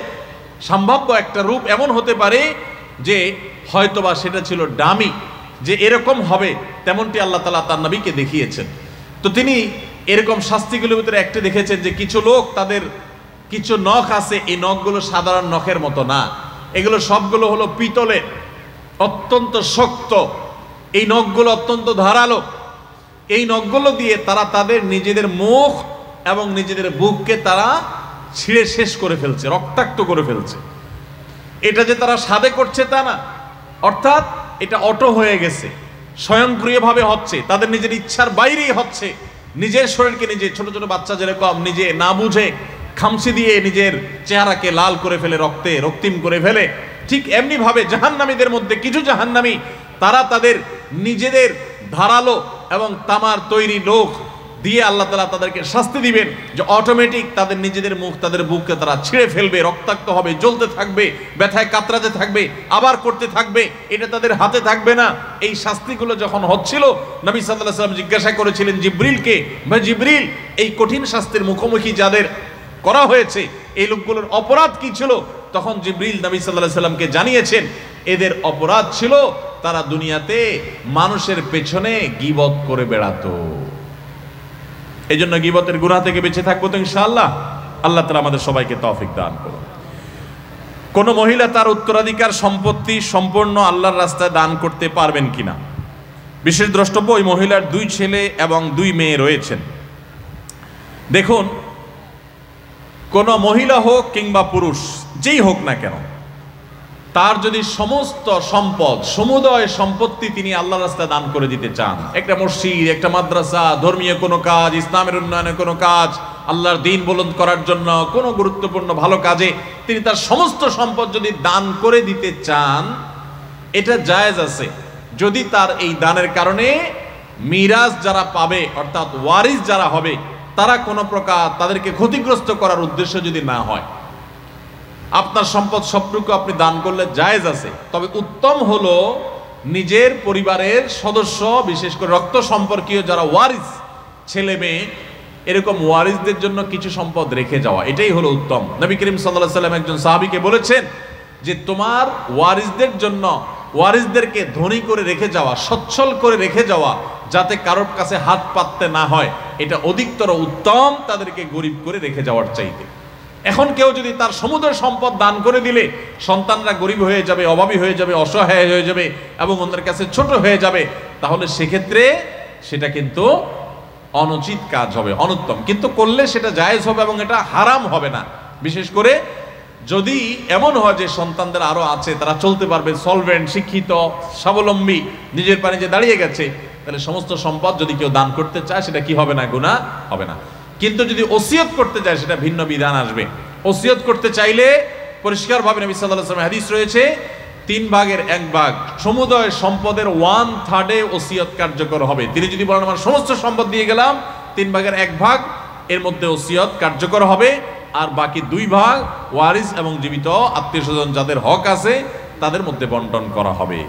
সম্ভাব্য একটা রূপ এমন হতে পারে যে হয়তোবা সেটা ছিল ডামি, যে এরকম হবে তেমনটি আল্লাহ তাআলা তার নবীকে দেখিয়েছেন। তো তিনি এরকম শাস্তিগুলোর ভিতরে একটা দেখেছেন যে কিছু লোক, তাদের কিছু নখ আছে, এই নখগুলো সাধারণ নখের মতো না, এগুলো সবগুলো হলো পিতলের, অত্যন্ত শক্ত। এই নখগুলো অত্যন্ত ধারালো। এই নখগুলো দিয়ে তারা তাদের নিজেদের মুখ এবং নিজেদের বুককে তারা ছিঁড়ে শেষ করে ফেলছে, রক্তাক্ত করে ফেলছে। এটা যে তারা সাধে করছে তা না, অর্থাৎ এটা অটো হয়ে গেছে, স্বয়ংক্রিয়ভাবে হচ্ছে, তাদের নিজের ইচ্ছার বাইরেই হচ্ছে। নিজের শরীরকে নিজে, ছোট ছোট বাচ্চা যেরকম নিজে না বুঝে খামচি দিয়ে নিজের চেহারাকে লাল করে ফেলে, রক্তিম করে ফেলে, ঠিক এমনি ভাবে জাহান্নামীদের মধ্যে কিছু জাহান্নামী তারা তাদের নিজেদের ধারালো এবং তামার তৈরি লোক দিয়ে আল্লাহ তাআলা তাদেরকে শাস্তি দিবেন, যে অটোমেটিক তাদের নিজেদের মুখ, তাদের বুককে তারা ছিঁড়ে ফেলবে, রক্তাক্ত হবে, জ্বলতে থাকবে, ব্যথায় কাতরাতে থাকবে, আবার করতে থাকবে, এটা তাদের হাতে থাকবে না। এই শাস্তিগুলো যখন হচ্ছিল, নবী সাল্লাল্লাহু আলাইহি ওয়াসাল্লাম জিজ্ঞাসা করেছিলেন জিবরিলকে, ভাই জিবরিল, এই কঠিন শাস্তির মুখোমুখি যাদের করা হয়েছে এই লোকগুলোর অপরাধ কি ছিল? তখন জিবরিল নবী সাল্লাল্লাহু আলাইহি ওয়াসাল্লামকে জানিয়েছেন, এদের অপরাধ ছিল তারা দুনিয়াতে মানুষের পেছনে গীবত করে বেড়াতো। এই জন্য গীবতের গুনাহ থেকে বেঁচে থাকবো তো ইনশাআল্লাহ। আল্লাহ তাআলা আমাদের সবাইকে তৌফিক দান করুন। কোন মহিলা তার উত্তরাধিকার সম্পত্তি সম্পূর্ণ আল্লাহর রাস্তায় দান করতে পারবেন কিনা? বিশেষ দ্রষ্টব্য, ওই মহিলার 2 ছেলে এবং 2 মেয়ে রয়েছেন। দেখুন, কোন মহিলা হোক কিংবা পুরুষ যেই হোক না কেন, তার যদি সমস্ত সম্পদ, সমুদয় সম্পত্তি তিনি আল্লাহর রাস্তায় দান করে দিতে চান, একটা মসজিদ, একটা মাদ্রাসা, ধর্মীয় কোনো কাজ, ইসলামের উন্নয়নের কোনো কাজ, আল্লাহর দ্বীন বুলন্দ করার জন্য কোনো গুরুত্বপূর্ণ ভালো কাজে তিনি তার সমস্ত সম্পদ যদি দান করে দিতে চান, এটা জায়েজ আছে, যদি তার এই দানের কারণে মিরাজ যারা পাবে, অর্থাৎ ওয়ারিস যারা হবে, তারা কোনো প্রকার তাদেরকে ক্ষতিগ্রস্ত করার উদ্দেশ্য যদি না হয়। আপনার সম্পদ সবটুকু আপনি দান করলে জায়েজ আছে, তবে উত্তম হলো নিজের পরিবারের সদস্য, বিশেষ করে রক্ত সম্পর্কীয় যারা ওয়ারিস, ছেলে মেয়ে, এরকম ওয়ারিসদের জন্য কিছু সম্পদ রেখে যাওয়া, এটাই হলো উত্তম। নবী করিম সাল্লাল্লাহু আলাইহি ওয়াসাল্লাম একজন সাহাবীকে বলেছেন যে তোমার ওয়ারিসদের জন্য, ওয়ারিসদেরকে ধনী করে রেখে যাওয়া, সচ্ছল করে রেখে যাওয়া, যাতে কারোর কাছে হাত পাততে না হয়, এটা অধিকতর উত্তম তাদেরকে গরিব করে রেখে যাওয়ার চাইতে। এখন কেউ যদি তার সমুদয় সম্পদ দান করে দিলে সন্তানরা গরিব হয়ে যাবে, অভাবী হয়ে যাবে, অসহায় হয়ে যাবে এবং ওদের কাছে ছোট হয়ে যাবে, তাহলে সেক্ষেত্রে সেটা কিন্তু অনুচিত কাজ হবে, অনুত্তম। কিন্তু করলে সেটা জায়েজ হবে এবং এটা হারাম হবে না। বিশেষ করে যদি এমন হয় যে সন্তানদের আরো আছে, তারা চলতে পারবে, সলভেন্ট, শিক্ষিত, স্বাবলম্বী, নিজের পায়ে যে দাঁড়িয়ে গেছে, তাহলে সমস্ত সম্পদ যদি কেউ দান করতে চায় সেটা কি হবে না? গুনাহ হবে না। কিন্তু যদি ওসিয়ত করতে চায় সেটা ভিন্ন বিধান আসবে। ওসিয়ত করতে চাইলে পরিষ্কারভাবে নবী সাল্লাল্লাহু আলাইহি ওয়াসাল্লাম হাদিস রয়েছে, 3 ভাগের 1 ভাগ সমুদয় সম্পদের 1/3 ওসিয়ত কার্যকর হবে। তিনি যদি বলেন আমার সমস্ত সম্পদ দিয়ে গেলাম, 3 ভাগের 1 ভাগ এর মধ্যে ওসিয়ত কার্যকর হবে, আর বাকি 2 ভাগ ওয়ারিস এবং জীবিত আত্মীয়স্বজন যাদের হক আছে তাদের মধ্যে বন্টন করা হবে।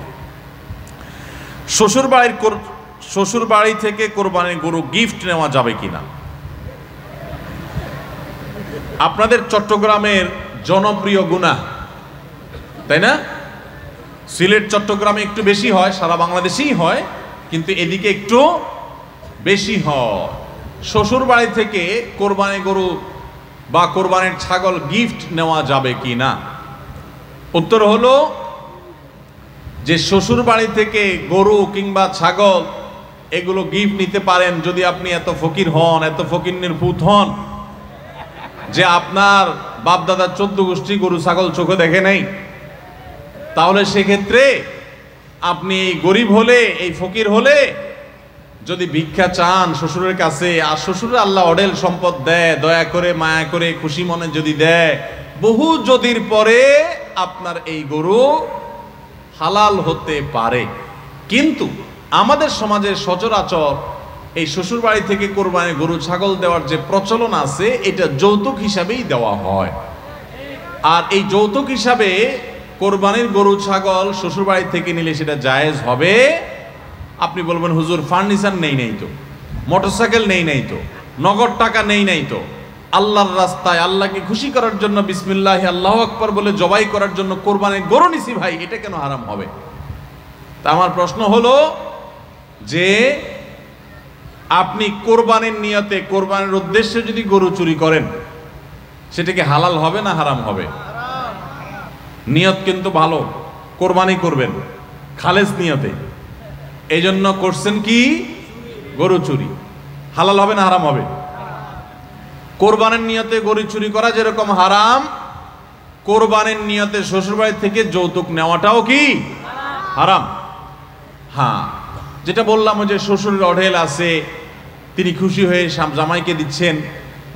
শ্বশুর বাড়ি থেকে কোরবানির গরু গিফট নেওয়া যাবে কিনা? আপনাদের চট্টগ্রামের জনপ্রিয় গুনাহ, তাই না? সিলেট, চট্টগ্রামে একটু বেশি হয়, সারা বাংলাদেশেই হয়, কিন্তু এদিকে একটু বেশি হয়। শ্বশুর বাড়ি থেকে কোরবানি গরু বা কোরবানির ছাগল গিফট নেওয়া যাবে কি না? উত্তর হলো যে শ্বশুর বাড়ি থেকে গরু কিংবা ছাগল এগুলো গিফট নিতে পারেন যদি আপনি এত ফকির হন, এত ফকিন্নির পুত হন যে আপনার বাপ দাদা 14 গোষ্ঠী গরু ছাগল চোখে দেখে নাই। তাহলে সেক্ষেত্রে আপনি গরিব হলে, এই ফকির হলে যদি ভিক্ষা চান শ্বশুরের কাছে, আর শ্বশুরের আল্লাহ অডেল সম্পদ দেয়, দয়া করে মায়া করে খুশি মনে যদি দেয়, বহু যদির পরে আপনার এই গরু হালাল হতে পারে। কিন্তু আমাদের সমাজের সচরাচর এই শ্বশুর বাড়ি থেকে কোরবানি গরু ছাগল দেওয়ার যে প্রচলন আছে, এটা যৌতুক হিসাবেই দেওয়া হয়। আর এই যৌতুক হিসাবে কোরবানির গরু ছাগল শ্বশুর বাড়ি থেকে নিলে সেটা জায়েজ হবে। আপনি বলবেন হুজুর ফার্নিচার নেই নাই তো, মোটরসাইকেল নেই নাই তো, নগদ টাকা নেই নাই তো, আল্লাহর রাস্তায় আল্লাহকে খুশি করার জন্য বিসমিল্লাহ আল্লাহু আকবার বলে জবাই করার জন্য কোরবানির গরু নিছি ভাই, এটা কেন হারাম হবে? তা আমার প্রশ্ন হলো যে আপনি কোরবানির নিয়তে, কোরবানির উদ্দেশ্যে যদি গরু চুরি করেন, সেটা কি হালাল হবে না হারাম হবে? নিয়ত কিন্তু ভালো, কোরবানি করবেন খালেস নিয়তে, এই জন্য করছেন কি গরু চুরি, হালাল হবে না হারাম হবে? কোরবানির নিয়তে গরু চুরি করা যেরকম হারাম, কোরবানির নিয়তে শ্বশুরবাড়ি থেকে যৌতুক নেওয়াটাও কি হারাম। হ্যাঁ, যেটা বললাম যে শ্বশুরের অঢেল আছে, তিনি খুশি হয়ে জামাইকে দিচ্ছেন,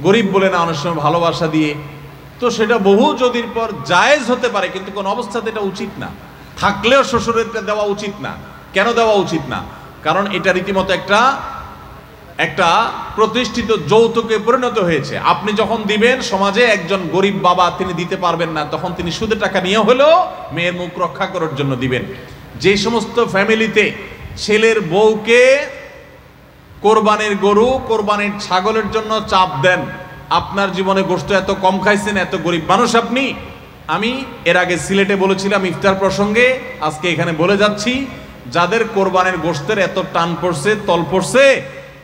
গরিব বলে না, অনেক সময় ভালোবাসা দিয়ে, তো সেটা বহু যদির পর জায়েজ হতে পারে, কিন্তু কোন অবস্থাতে এটা উচিত না। থাকলেও শ্বশুরের দেওয়া উচিত না। কেন দেওয়া উচিত না? কারণ এটা রীতিমতো একটা প্রতিষ্ঠিত যৌতুকে পরিণত হয়েছে। আপনি যখন দিবেন, সমাজে একজন গরিব বাবা তিনি দিতে পারবেন না, তখন তিনি সুদের টাকা নিয়ে হলেও মেয়ের মুখ রক্ষা করার জন্য দিবেন। যে সমস্ত ফ্যামিলিতে ছেলের বউকে কোরবানির গরু, কোরবানির ছাগলের জন্য চাপ দেন, আপনার জীবনে গোশত এত কম খাইছেন, এত গরিব মানুষ আপনি। আমি এর আগে সিলেটে বলেছিলাম ইফতার প্রসঙ্গে, আজকে এখানে বলে যাচ্ছি, যাদের কোরবানির গোশতের এত টান পড়ছে, তল পড়ছে,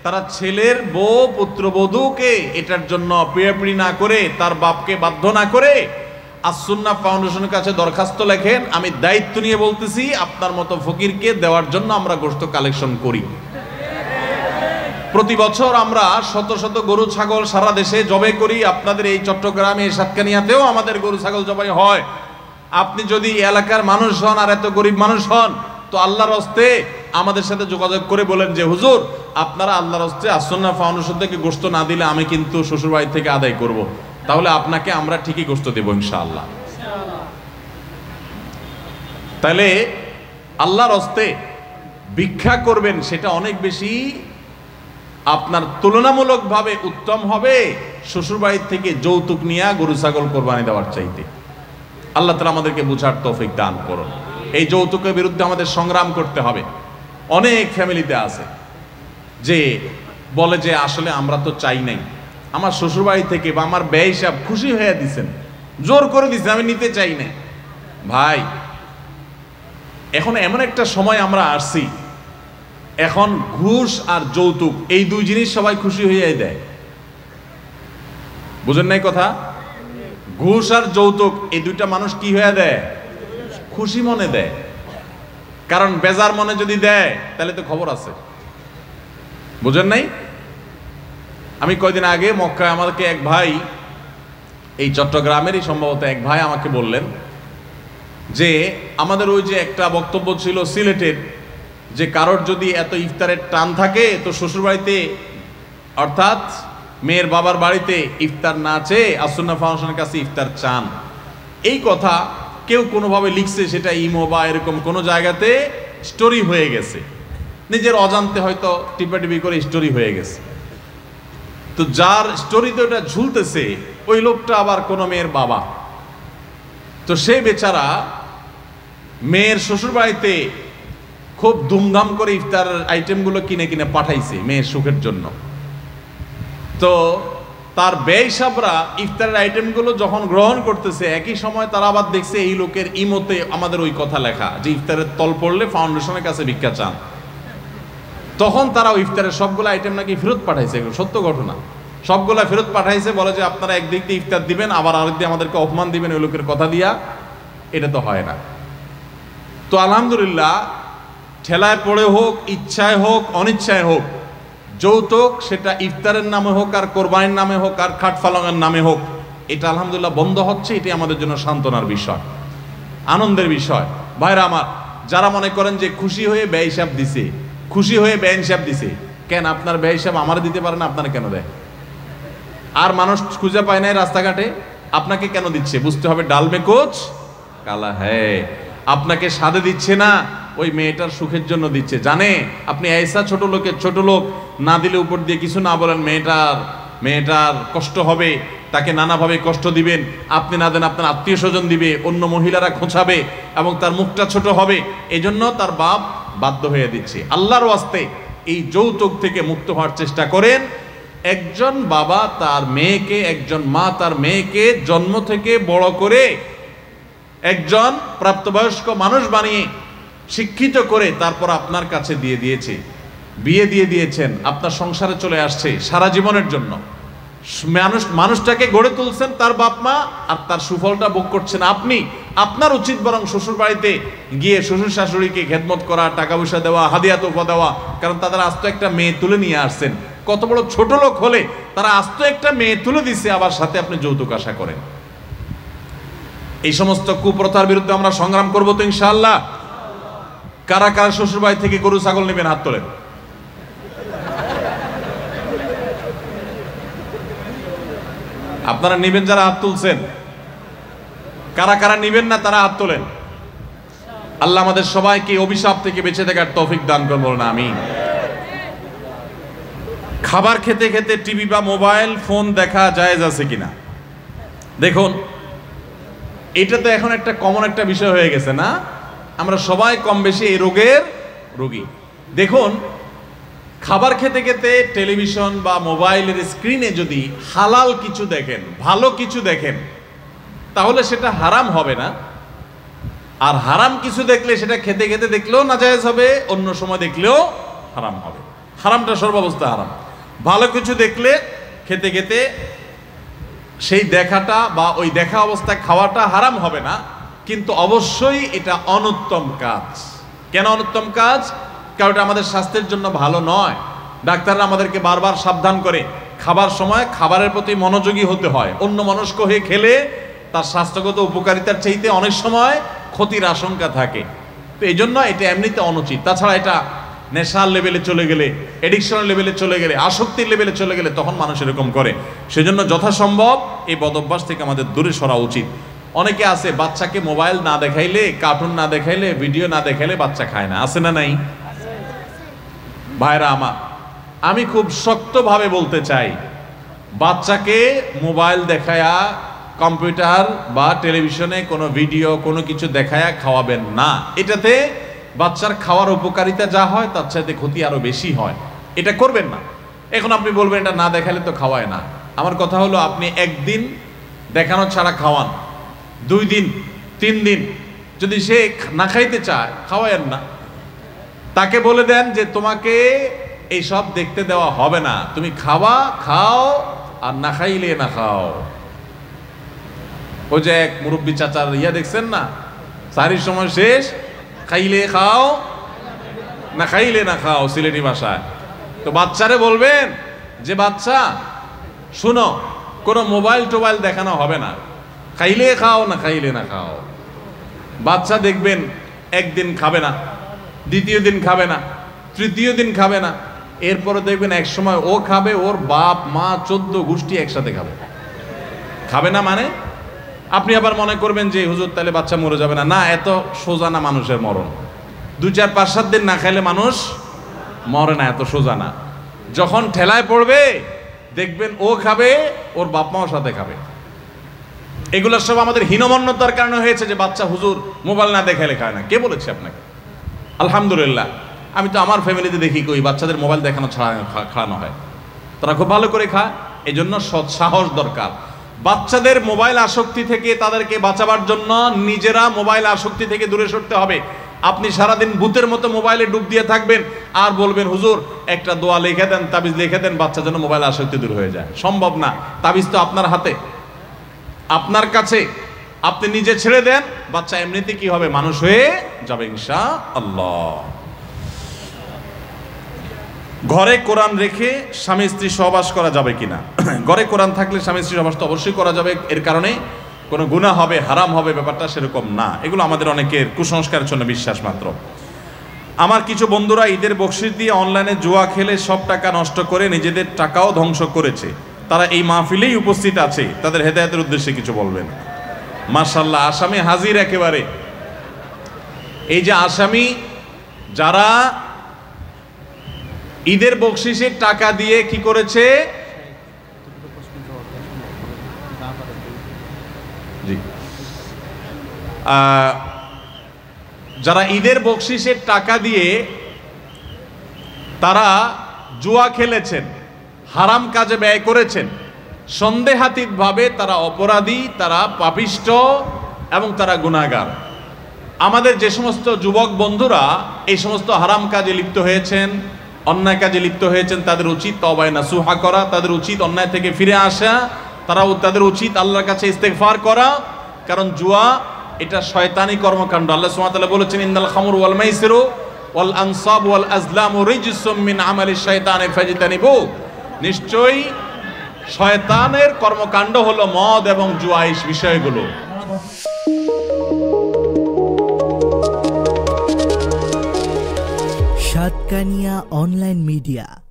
তারা ছেলের বউ পুত্রবধূকে এটার জন্য পিড়াপিড়ি না করে, তার বাপকে বাধ্য না করে আস-সুন্নাহ ফাউন্ডেশনের কাছে দরখাস্ত লেখেন। আমি দায়িত্ব নিয়ে বলতেছি, আপনার মতো ফকিরকে দেওয়ার জন্য আমরা গোশত কালেকশন করি। প্রতি বছর আমরা শত শত গরু ছাগল সারা দেশে জবাই করি। আপনাদের এই চট্টগ্রামে, সাতকানিয়াতেও আমাদের গরু ছাগল জবাই হয়। আপনি যদি এলাকার মানুষ হন আর এত গরিব মানুষ হন, তো আল্লাহর হস্তে আমাদের সাথে যোগাযোগ করে বলেন যে হুজুর, আপনারা আল্লাহর হস্তে আস-সুন্নাহ ফাউন্ডেশন থেকে গোশত না দিলে আমি কিন্তু শ্বশুরবাড়ি থেকে আদায় করব। তাহলে আপনাকে আমরা ঠিকই গোশত দেব ইনশাআল্লাহ। তাহলে আল্লাহর হস্তে ভিক্ষা করবেন, সেটা অনেক বেশি আপনার তুলনামূলকভাবে উত্তম হবে শ্বশুরবাড়ি থেকে যৌতুক নিয়ে গরু ছাগল কোরবানি দেওয়ার চাইতে। আল্লাহ তাআলা আমাদেরকে বুঝার তৌফিক দান করুন। এই যৌতুকের বিরুদ্ধে আমাদের সংগ্রাম করতে হবে। অনেক ফ্যামিলিতে আছে যে বলে যে আসলে আমরা তো চাই নাই, আমার শ্বশুরবাড়ি থেকে বা আমার ব্যয় হিসাব খুশি হয়ে দিছেন, জোর করে দিছেন, আমি নিতে চাই না। ভাই, এখন এমন একটা সময় আমরা আসছি, এখন ঘুষ আর যৌতুক এই দুই জিনিস সবাই খুশি হয়ে দেয়। বুঝেন নাই কথা? ঘুষ আর যৌতুক এই দুইটা মানুষ কি হয়ে দেয়? খুশি মনে দেয়। কারণ বেজার মনে যদি দেয় তাহলে তো খবর আছে। বুঝেন নাই? আমি কয়দিন আগে মক্কায় আমাকে এক ভাই, এই চট্টগ্রামেরই সম্ভবত এক ভাই আমাকে বললেন যে আমাদের ওই যে একটা বক্তব্য ছিল সিলেটের, যে কারোর যদি এত ইফতারের টান থাকে তো শ্বশুরবাড়িতে অর্থাৎ মেয়ের বাবার বাড়িতে ইফতার না চেয়ে আস-সুন্নাহ ফাউন্ডেশনের কাছে ইফতার চান। এই কথা কেউ কোনোভাবে লিখছে, সেটা ইমো বা এরকম কোনো জায়গাতে স্টোরি হয়ে গেছে, নিজের অজান্তে হয়তো টিপাটিপি করে স্টোরি হয়ে গেছে। তো যার স্টোরিতে ওটা ঝুলতেছে ওই লোকটা আবার কোনো মেয়ের বাবা। তো সে বেচারা মেয়ের শ্বশুরবাড়িতে খুব ধুমধাম করে ইফতার আইটেমগুলো কিনে কিনে পাঠাইছে মেয়ের সুখের জন্য। তো তার ব্যয়সাবরা ইফতারের আইটেমগুলো যখন গ্রহণ করতেছে, একই সময় তারা আবার দেখছে এই লোকের ইমোতে আমাদের ওই কথা লেখা যে ইফতারের তল পড়লে ফাউন্ডেশনের কাছে ভিক্ষা চান। তখন তারা ওই ইফতারের সবগুলো আইটেম নাকি ফেরত পাঠাইছে। সত্য ঘটনা, সবগুলা ফেরত পাঠাইছে। বলে যে আপনারা একদিক দিয়ে ইফতার দিবেন, আবার আরেক দিয়ে আমাদেরকে অপমান দিবেন ওই লোকের কথা দিয়া। এটা তো হয় না। তো আলহামদুলিল্লাহ, ঠেলায় পড়ে হোক, ইচ্ছায় হোক, অনিচ্ছায় হোক, যৌতুক সেটা ইফতারের নামে হোক আর কোরবানির নামে হোক আর খাট ফালাঙের নামে হোক, এটা আলহামদুলিল্লাহ বন্ধ হচ্ছে। এটি আমাদের জন্য সান্ত্বনার বিষয়, আনন্দের বিষয়। ভাইরা আমার, যারা মনে করেন যে খুশি হয়ে ব্যয় হিসাব দিছে, খুশি হয়ে ব্যয় হিসাব দিছে, কেন আপনার ব্যয় হিসাব আমার দিতে পারে না? আপনারা কেন দেয়? আর মানুষ খুঁজে পায় নাই রাস্তাঘাটে, আপনাকে কেন দিচ্ছে? বুঝতে হবে ডাল মে কুছ কালা হ্যায়। আপনাকে সাদে দিচ্ছে না, ওই মেয়েটার সুখের জন্য দিচ্ছে। জানে আপনি ऐसा ছোট লোকের ছোট লোক না দিলে উপর দিয়ে কিছু না বলেন, মেয়েটার কষ্ট হবে, তাকে নানাভাবে কষ্ট দিবেন। আপনি না দেন আপনার আত্মীয় স্বজন দিবে, অন্য মহিলারা খোঁচাবে এবং তার মুখটা ছোট হবে। এজন্য তার বাপ বাধ্য হয়ে দিচ্ছে। আল্লাহর ওয়াস্তে এই যৌতুক থেকে মুক্ত হওয়ার চেষ্টা করেন। একজন বাবা তার মেয়েকে, একজন মা তার মেয়েকে জন্ম থেকে বড় করে একজন প্রাপ্তবয়স্ক মানুষ বানিয়ে শিক্ষিত করে তারপর আপনার কাছে দিয়ে দিয়েছে, বিয়ে দিয়ে দিয়েছেন, আপনার সংসারে চলে আসছে সারা জীবনের জন্য। মানুষটাকে গড়ে তুলছেন তার বাপ মা, আর তার সুফলটা ভোগ করছেন আপনি। আপনার উচিত বরং শ্বশুর বাড়িতে গিয়ে শ্বশুর শাশুড়িকে খেদমত করা, টাকা পয়সা দেওয়া, হাদিয়া তোফা দেওয়া। কারণ তাদের আজ তো একটা মেয়ে তুলে নিয়ে আসছেন, কত বড় ছোট লোক হলে তারা আস্ত একটা মেয়ে তুলে দিছে, আবার সাথে আপনি যৌতুক আশা করেন। এই সমস্ত কুপ্রথার বিরুদ্ধে আমরা সংগ্রাম করবো তো ইনশাআল্লাহ। কারা কারা শ্বশুর বাড়ি থেকে গরু ছাগল নেবেন হাত তোলেন। আপনারা নিবেন যারা হাত তুলছেন, কারা কারা নিবেন না তারা হাত তোলেন। আল্লাহ আমাদের সবাইকে অভিশাপ থেকে বেঁচে থাকার তৌফিক দান করুন, বলুন আমিন। খাবার খেতে খেতে টিভি বা মোবাইল ফোন দেখা জায়েজ আছে কিনা? দেখুন, এটা তো এখন একটা কমন একটা বিষয় হয়ে গেছে না, আমরা সবাই কম বেশি এই রোগের রোগী। দেখুন, খাবার খেতে খেতে টেলিভিশন বা মোবাইলের স্ক্রিনে যদি হালাল কিছু দেখেন, ভালো কিছু দেখেন, তাহলে সেটা হারাম হবে না। আর হারাম কিছু দেখলে সেটা খেতে খেতে দেখলেও নাজায়েজ হবে, অন্য সময় দেখলেও হারাম হবে। হারামটা সর্বাবস্থা হারাম। ভালো কিছু দেখলে খেতে খেতে সেই দেখাটা বা ওই দেখা অবস্থায় খাওয়াটা হারাম হবে না, কিন্তু অবশ্যই এটা অনুত্তম কাজ। কেন অনুত্তম কাজ? কারণ এটা আমাদের স্বাস্থ্যের জন্য ভালো নয়। ডাক্তাররা আমাদেরকে বারবার সাবধান করে খাবার সময় খাবারের প্রতি মনোযোগী হতে হয়। অন্য মনস্ক হয়ে খেলে তার স্বাস্থ্যগত উপকারিতার চাইতে অনেক সময় ক্ষতির আশঙ্কা থাকে। তো এই জন্য এটা এমনিতে অনুচিত। তাছাড়া এটা নেশার লেভেলে চলে গেলে, এডিকশনের লেভেলে চলে গেলে, আসক্তির লেভেলে চলে গেলে তখন মানুষ এরকম করে। সেজন্য যথাসম্ভব এই বদভ্যাস থেকে আমাদের দূরে সরা উচিত। অনেকে আছে বাচ্চাকে মোবাইল না দেখাইলে, কার্টুন না দেখাইলে, ভিডিও না দেখাইলে বাচ্চা খায় না। আছে না নাই? ভাইরা আমার, আমি খুব শক্তভাবে বলতে চাই, বাচ্চাকে মোবাইল দেখায়া, কম্পিউটার বা টেলিভিশনে কোনো ভিডিও কোনো কিছু দেখায়া খাওয়াবেন না। এটাতে বাচ্চার খাওয়ার উপকারিতা যা হয় তার চাইতে ক্ষতি আরো বেশি হয়। এটা করবেন না। এখন আপনি বলবেন এটা না দেখালে তো খাওয়ায় না। আমার কথা হলো, আপনি একদিন দেখানো ছাড়া খাওয়ান, 2 দিন 3 দিন, যদি সে না খাইতে চায় খাওয়ায়েন না। তাকে বলে দেন যে তোমাকে এই সব দেখতে দেওয়া হবে না, তুমি খাওয়া খাও, আর না খাইলে না খাও। ওই যে এক মুরব্বী চাচার দেখছেন না, সারির সময় শেষ, খাইলে খাও না খাইলে না খাও, সিলেটি ভাষায়। তো বাচ্চারে বলবেন যে বাচ্চা শুনো, কোনো মোবাইল টোবাইল দেখানো হবে না, খাইলে খাও না খাইলে না খাও। বাচ্চা দেখবেন একদিন খাবে না, দ্বিতীয় দিন খাবে না, তৃতীয় দিন খাবে না, এরপরে দেখবেন এক সময় ও খাবে, ওর বাপ মা 14 গোষ্ঠী একসাথে খাবে। খাবে না মানে আপনি আবার মনে করবেন যে হুজুর তাহলে বাচ্চা মরে যাবে না। না, এত সোজা না মানুষের মরণ। 2, 4, 5, 7 দিন না খাইলে মানুষ মরে না, এত সোজা না। যখন ঠেলায় পড়বে দেখবেন ও খাবে, ওর বাপ মাও সাথে খাবে। এগুলো সব আমাদের হীনমন্যতার কারণে হয়েছে যে বাচ্চা হুজুর মোবাইল না দেখাইলে খায় না। কে বলেছে আপনাকে? আলহামদুলিল্লাহ, আমি তো আমার ফ্যামিলিতে দেখি কই বাচ্চাদের মোবাইল দেখানো ছাড়া খাওয়ানো হয়, তারা খুব ভালো করে খায়। এই জন্য সৎ সাহস দরকার। বাচ্চাদের মোবাইল আসক্তি থেকে তাদেরকে বাঁচাবার জন্য নিজেরা মোবাইল আসক্তি থেকে দূরে সরতে হবে। আপনি সারাদিন ভূতের মতো মোবাইলে ডুব দিয়ে থাকবেন আর বলবেন হুজুর একটা দোয়া লিখে দেন, তাবিজ লিখে দেন, বাচ্চা যেন মোবাইল আসক্তি দূর হয়ে যায়। সম্ভব না। তাবিজ তো আপনার হাতে, আপনার কাছে। আপনি নিজে ছেড়ে দেন, বাচ্চা এমনিতে কি হবে, মানুষ হয়ে যাবে ইনশাআল্লাহ। ঘরে কোরআন রেখে স্বামী স্ত্রী সহবাস করা যাবে কিনা? ঘরে কোরআন থাকলে স্বামী স্ত্রী সহবাস তো অবশ্যই করা যাবে। এর কারণে কোনো গুনাহ হবে, হারাম হবে, ব্যাপারটা সেরকম না। এগুলো আমাদের অনেকের কুসংস্কারের জন্য বিশ্বাস মাত্র। আমার কিছু বন্ধুরা ঈদের বকশিশ দিয়ে অনলাইনে জুয়া খেলে সব টাকা নষ্ট করে নিজেদের টাকাও ধ্বংস করেছে। তারা এই মাহফিলেই উপস্থিত আছে, তাদের হেদায়েতের উদ্দেশ্যে কিছু বলবেন। মাশাআল্লাহ, আসামি হাজির একেবারে। এই যে আসামি যারা ঈদের বকশিশের টাকা দিয়ে কি করেছে, জি, যারা ঈদের বকশিশের টাকা দিয়ে তারা জুয়া খেলেছেন, হারাম কাজে ব্যয় করেছেন, সন্দেহাতীতভাবে তারা অপরাধী, তারা পাপিষ্ঠ এবং তারা গুনাহগার। আমাদের যে সমস্ত যুবক বন্ধুরা এই সমস্ত হারাম কাজে লিপ্ত হয়েছেন, অন্যায় কাজে লিপ্ত হয়েছেন, তাদের উচিত তওবা নাসুহা করা, তাদের উচিত অন্যায় থেকে ফিরে আসা, তাদের উচিত আল্লাহর কাছে ইস্তেগফার করা। কারণ জুয়া এটা শয়তানি কর্মকাণ্ড। আল্লাহ সুবহানাহু ওয়া তাআলা বলেছেন, ইন্নাল খামরু ওয়াল মাইসিরু ওয়াল আনসাবু ওয়াল আজলামু রিজসুম মিন আমালিশ শাইতানি ফাজতানিবু। নিশ্চয়ই শয়তানের কর্মকাণ্ড হলো মদ এবং জুয়াইশ বিষয়গুলো। Satkania online media.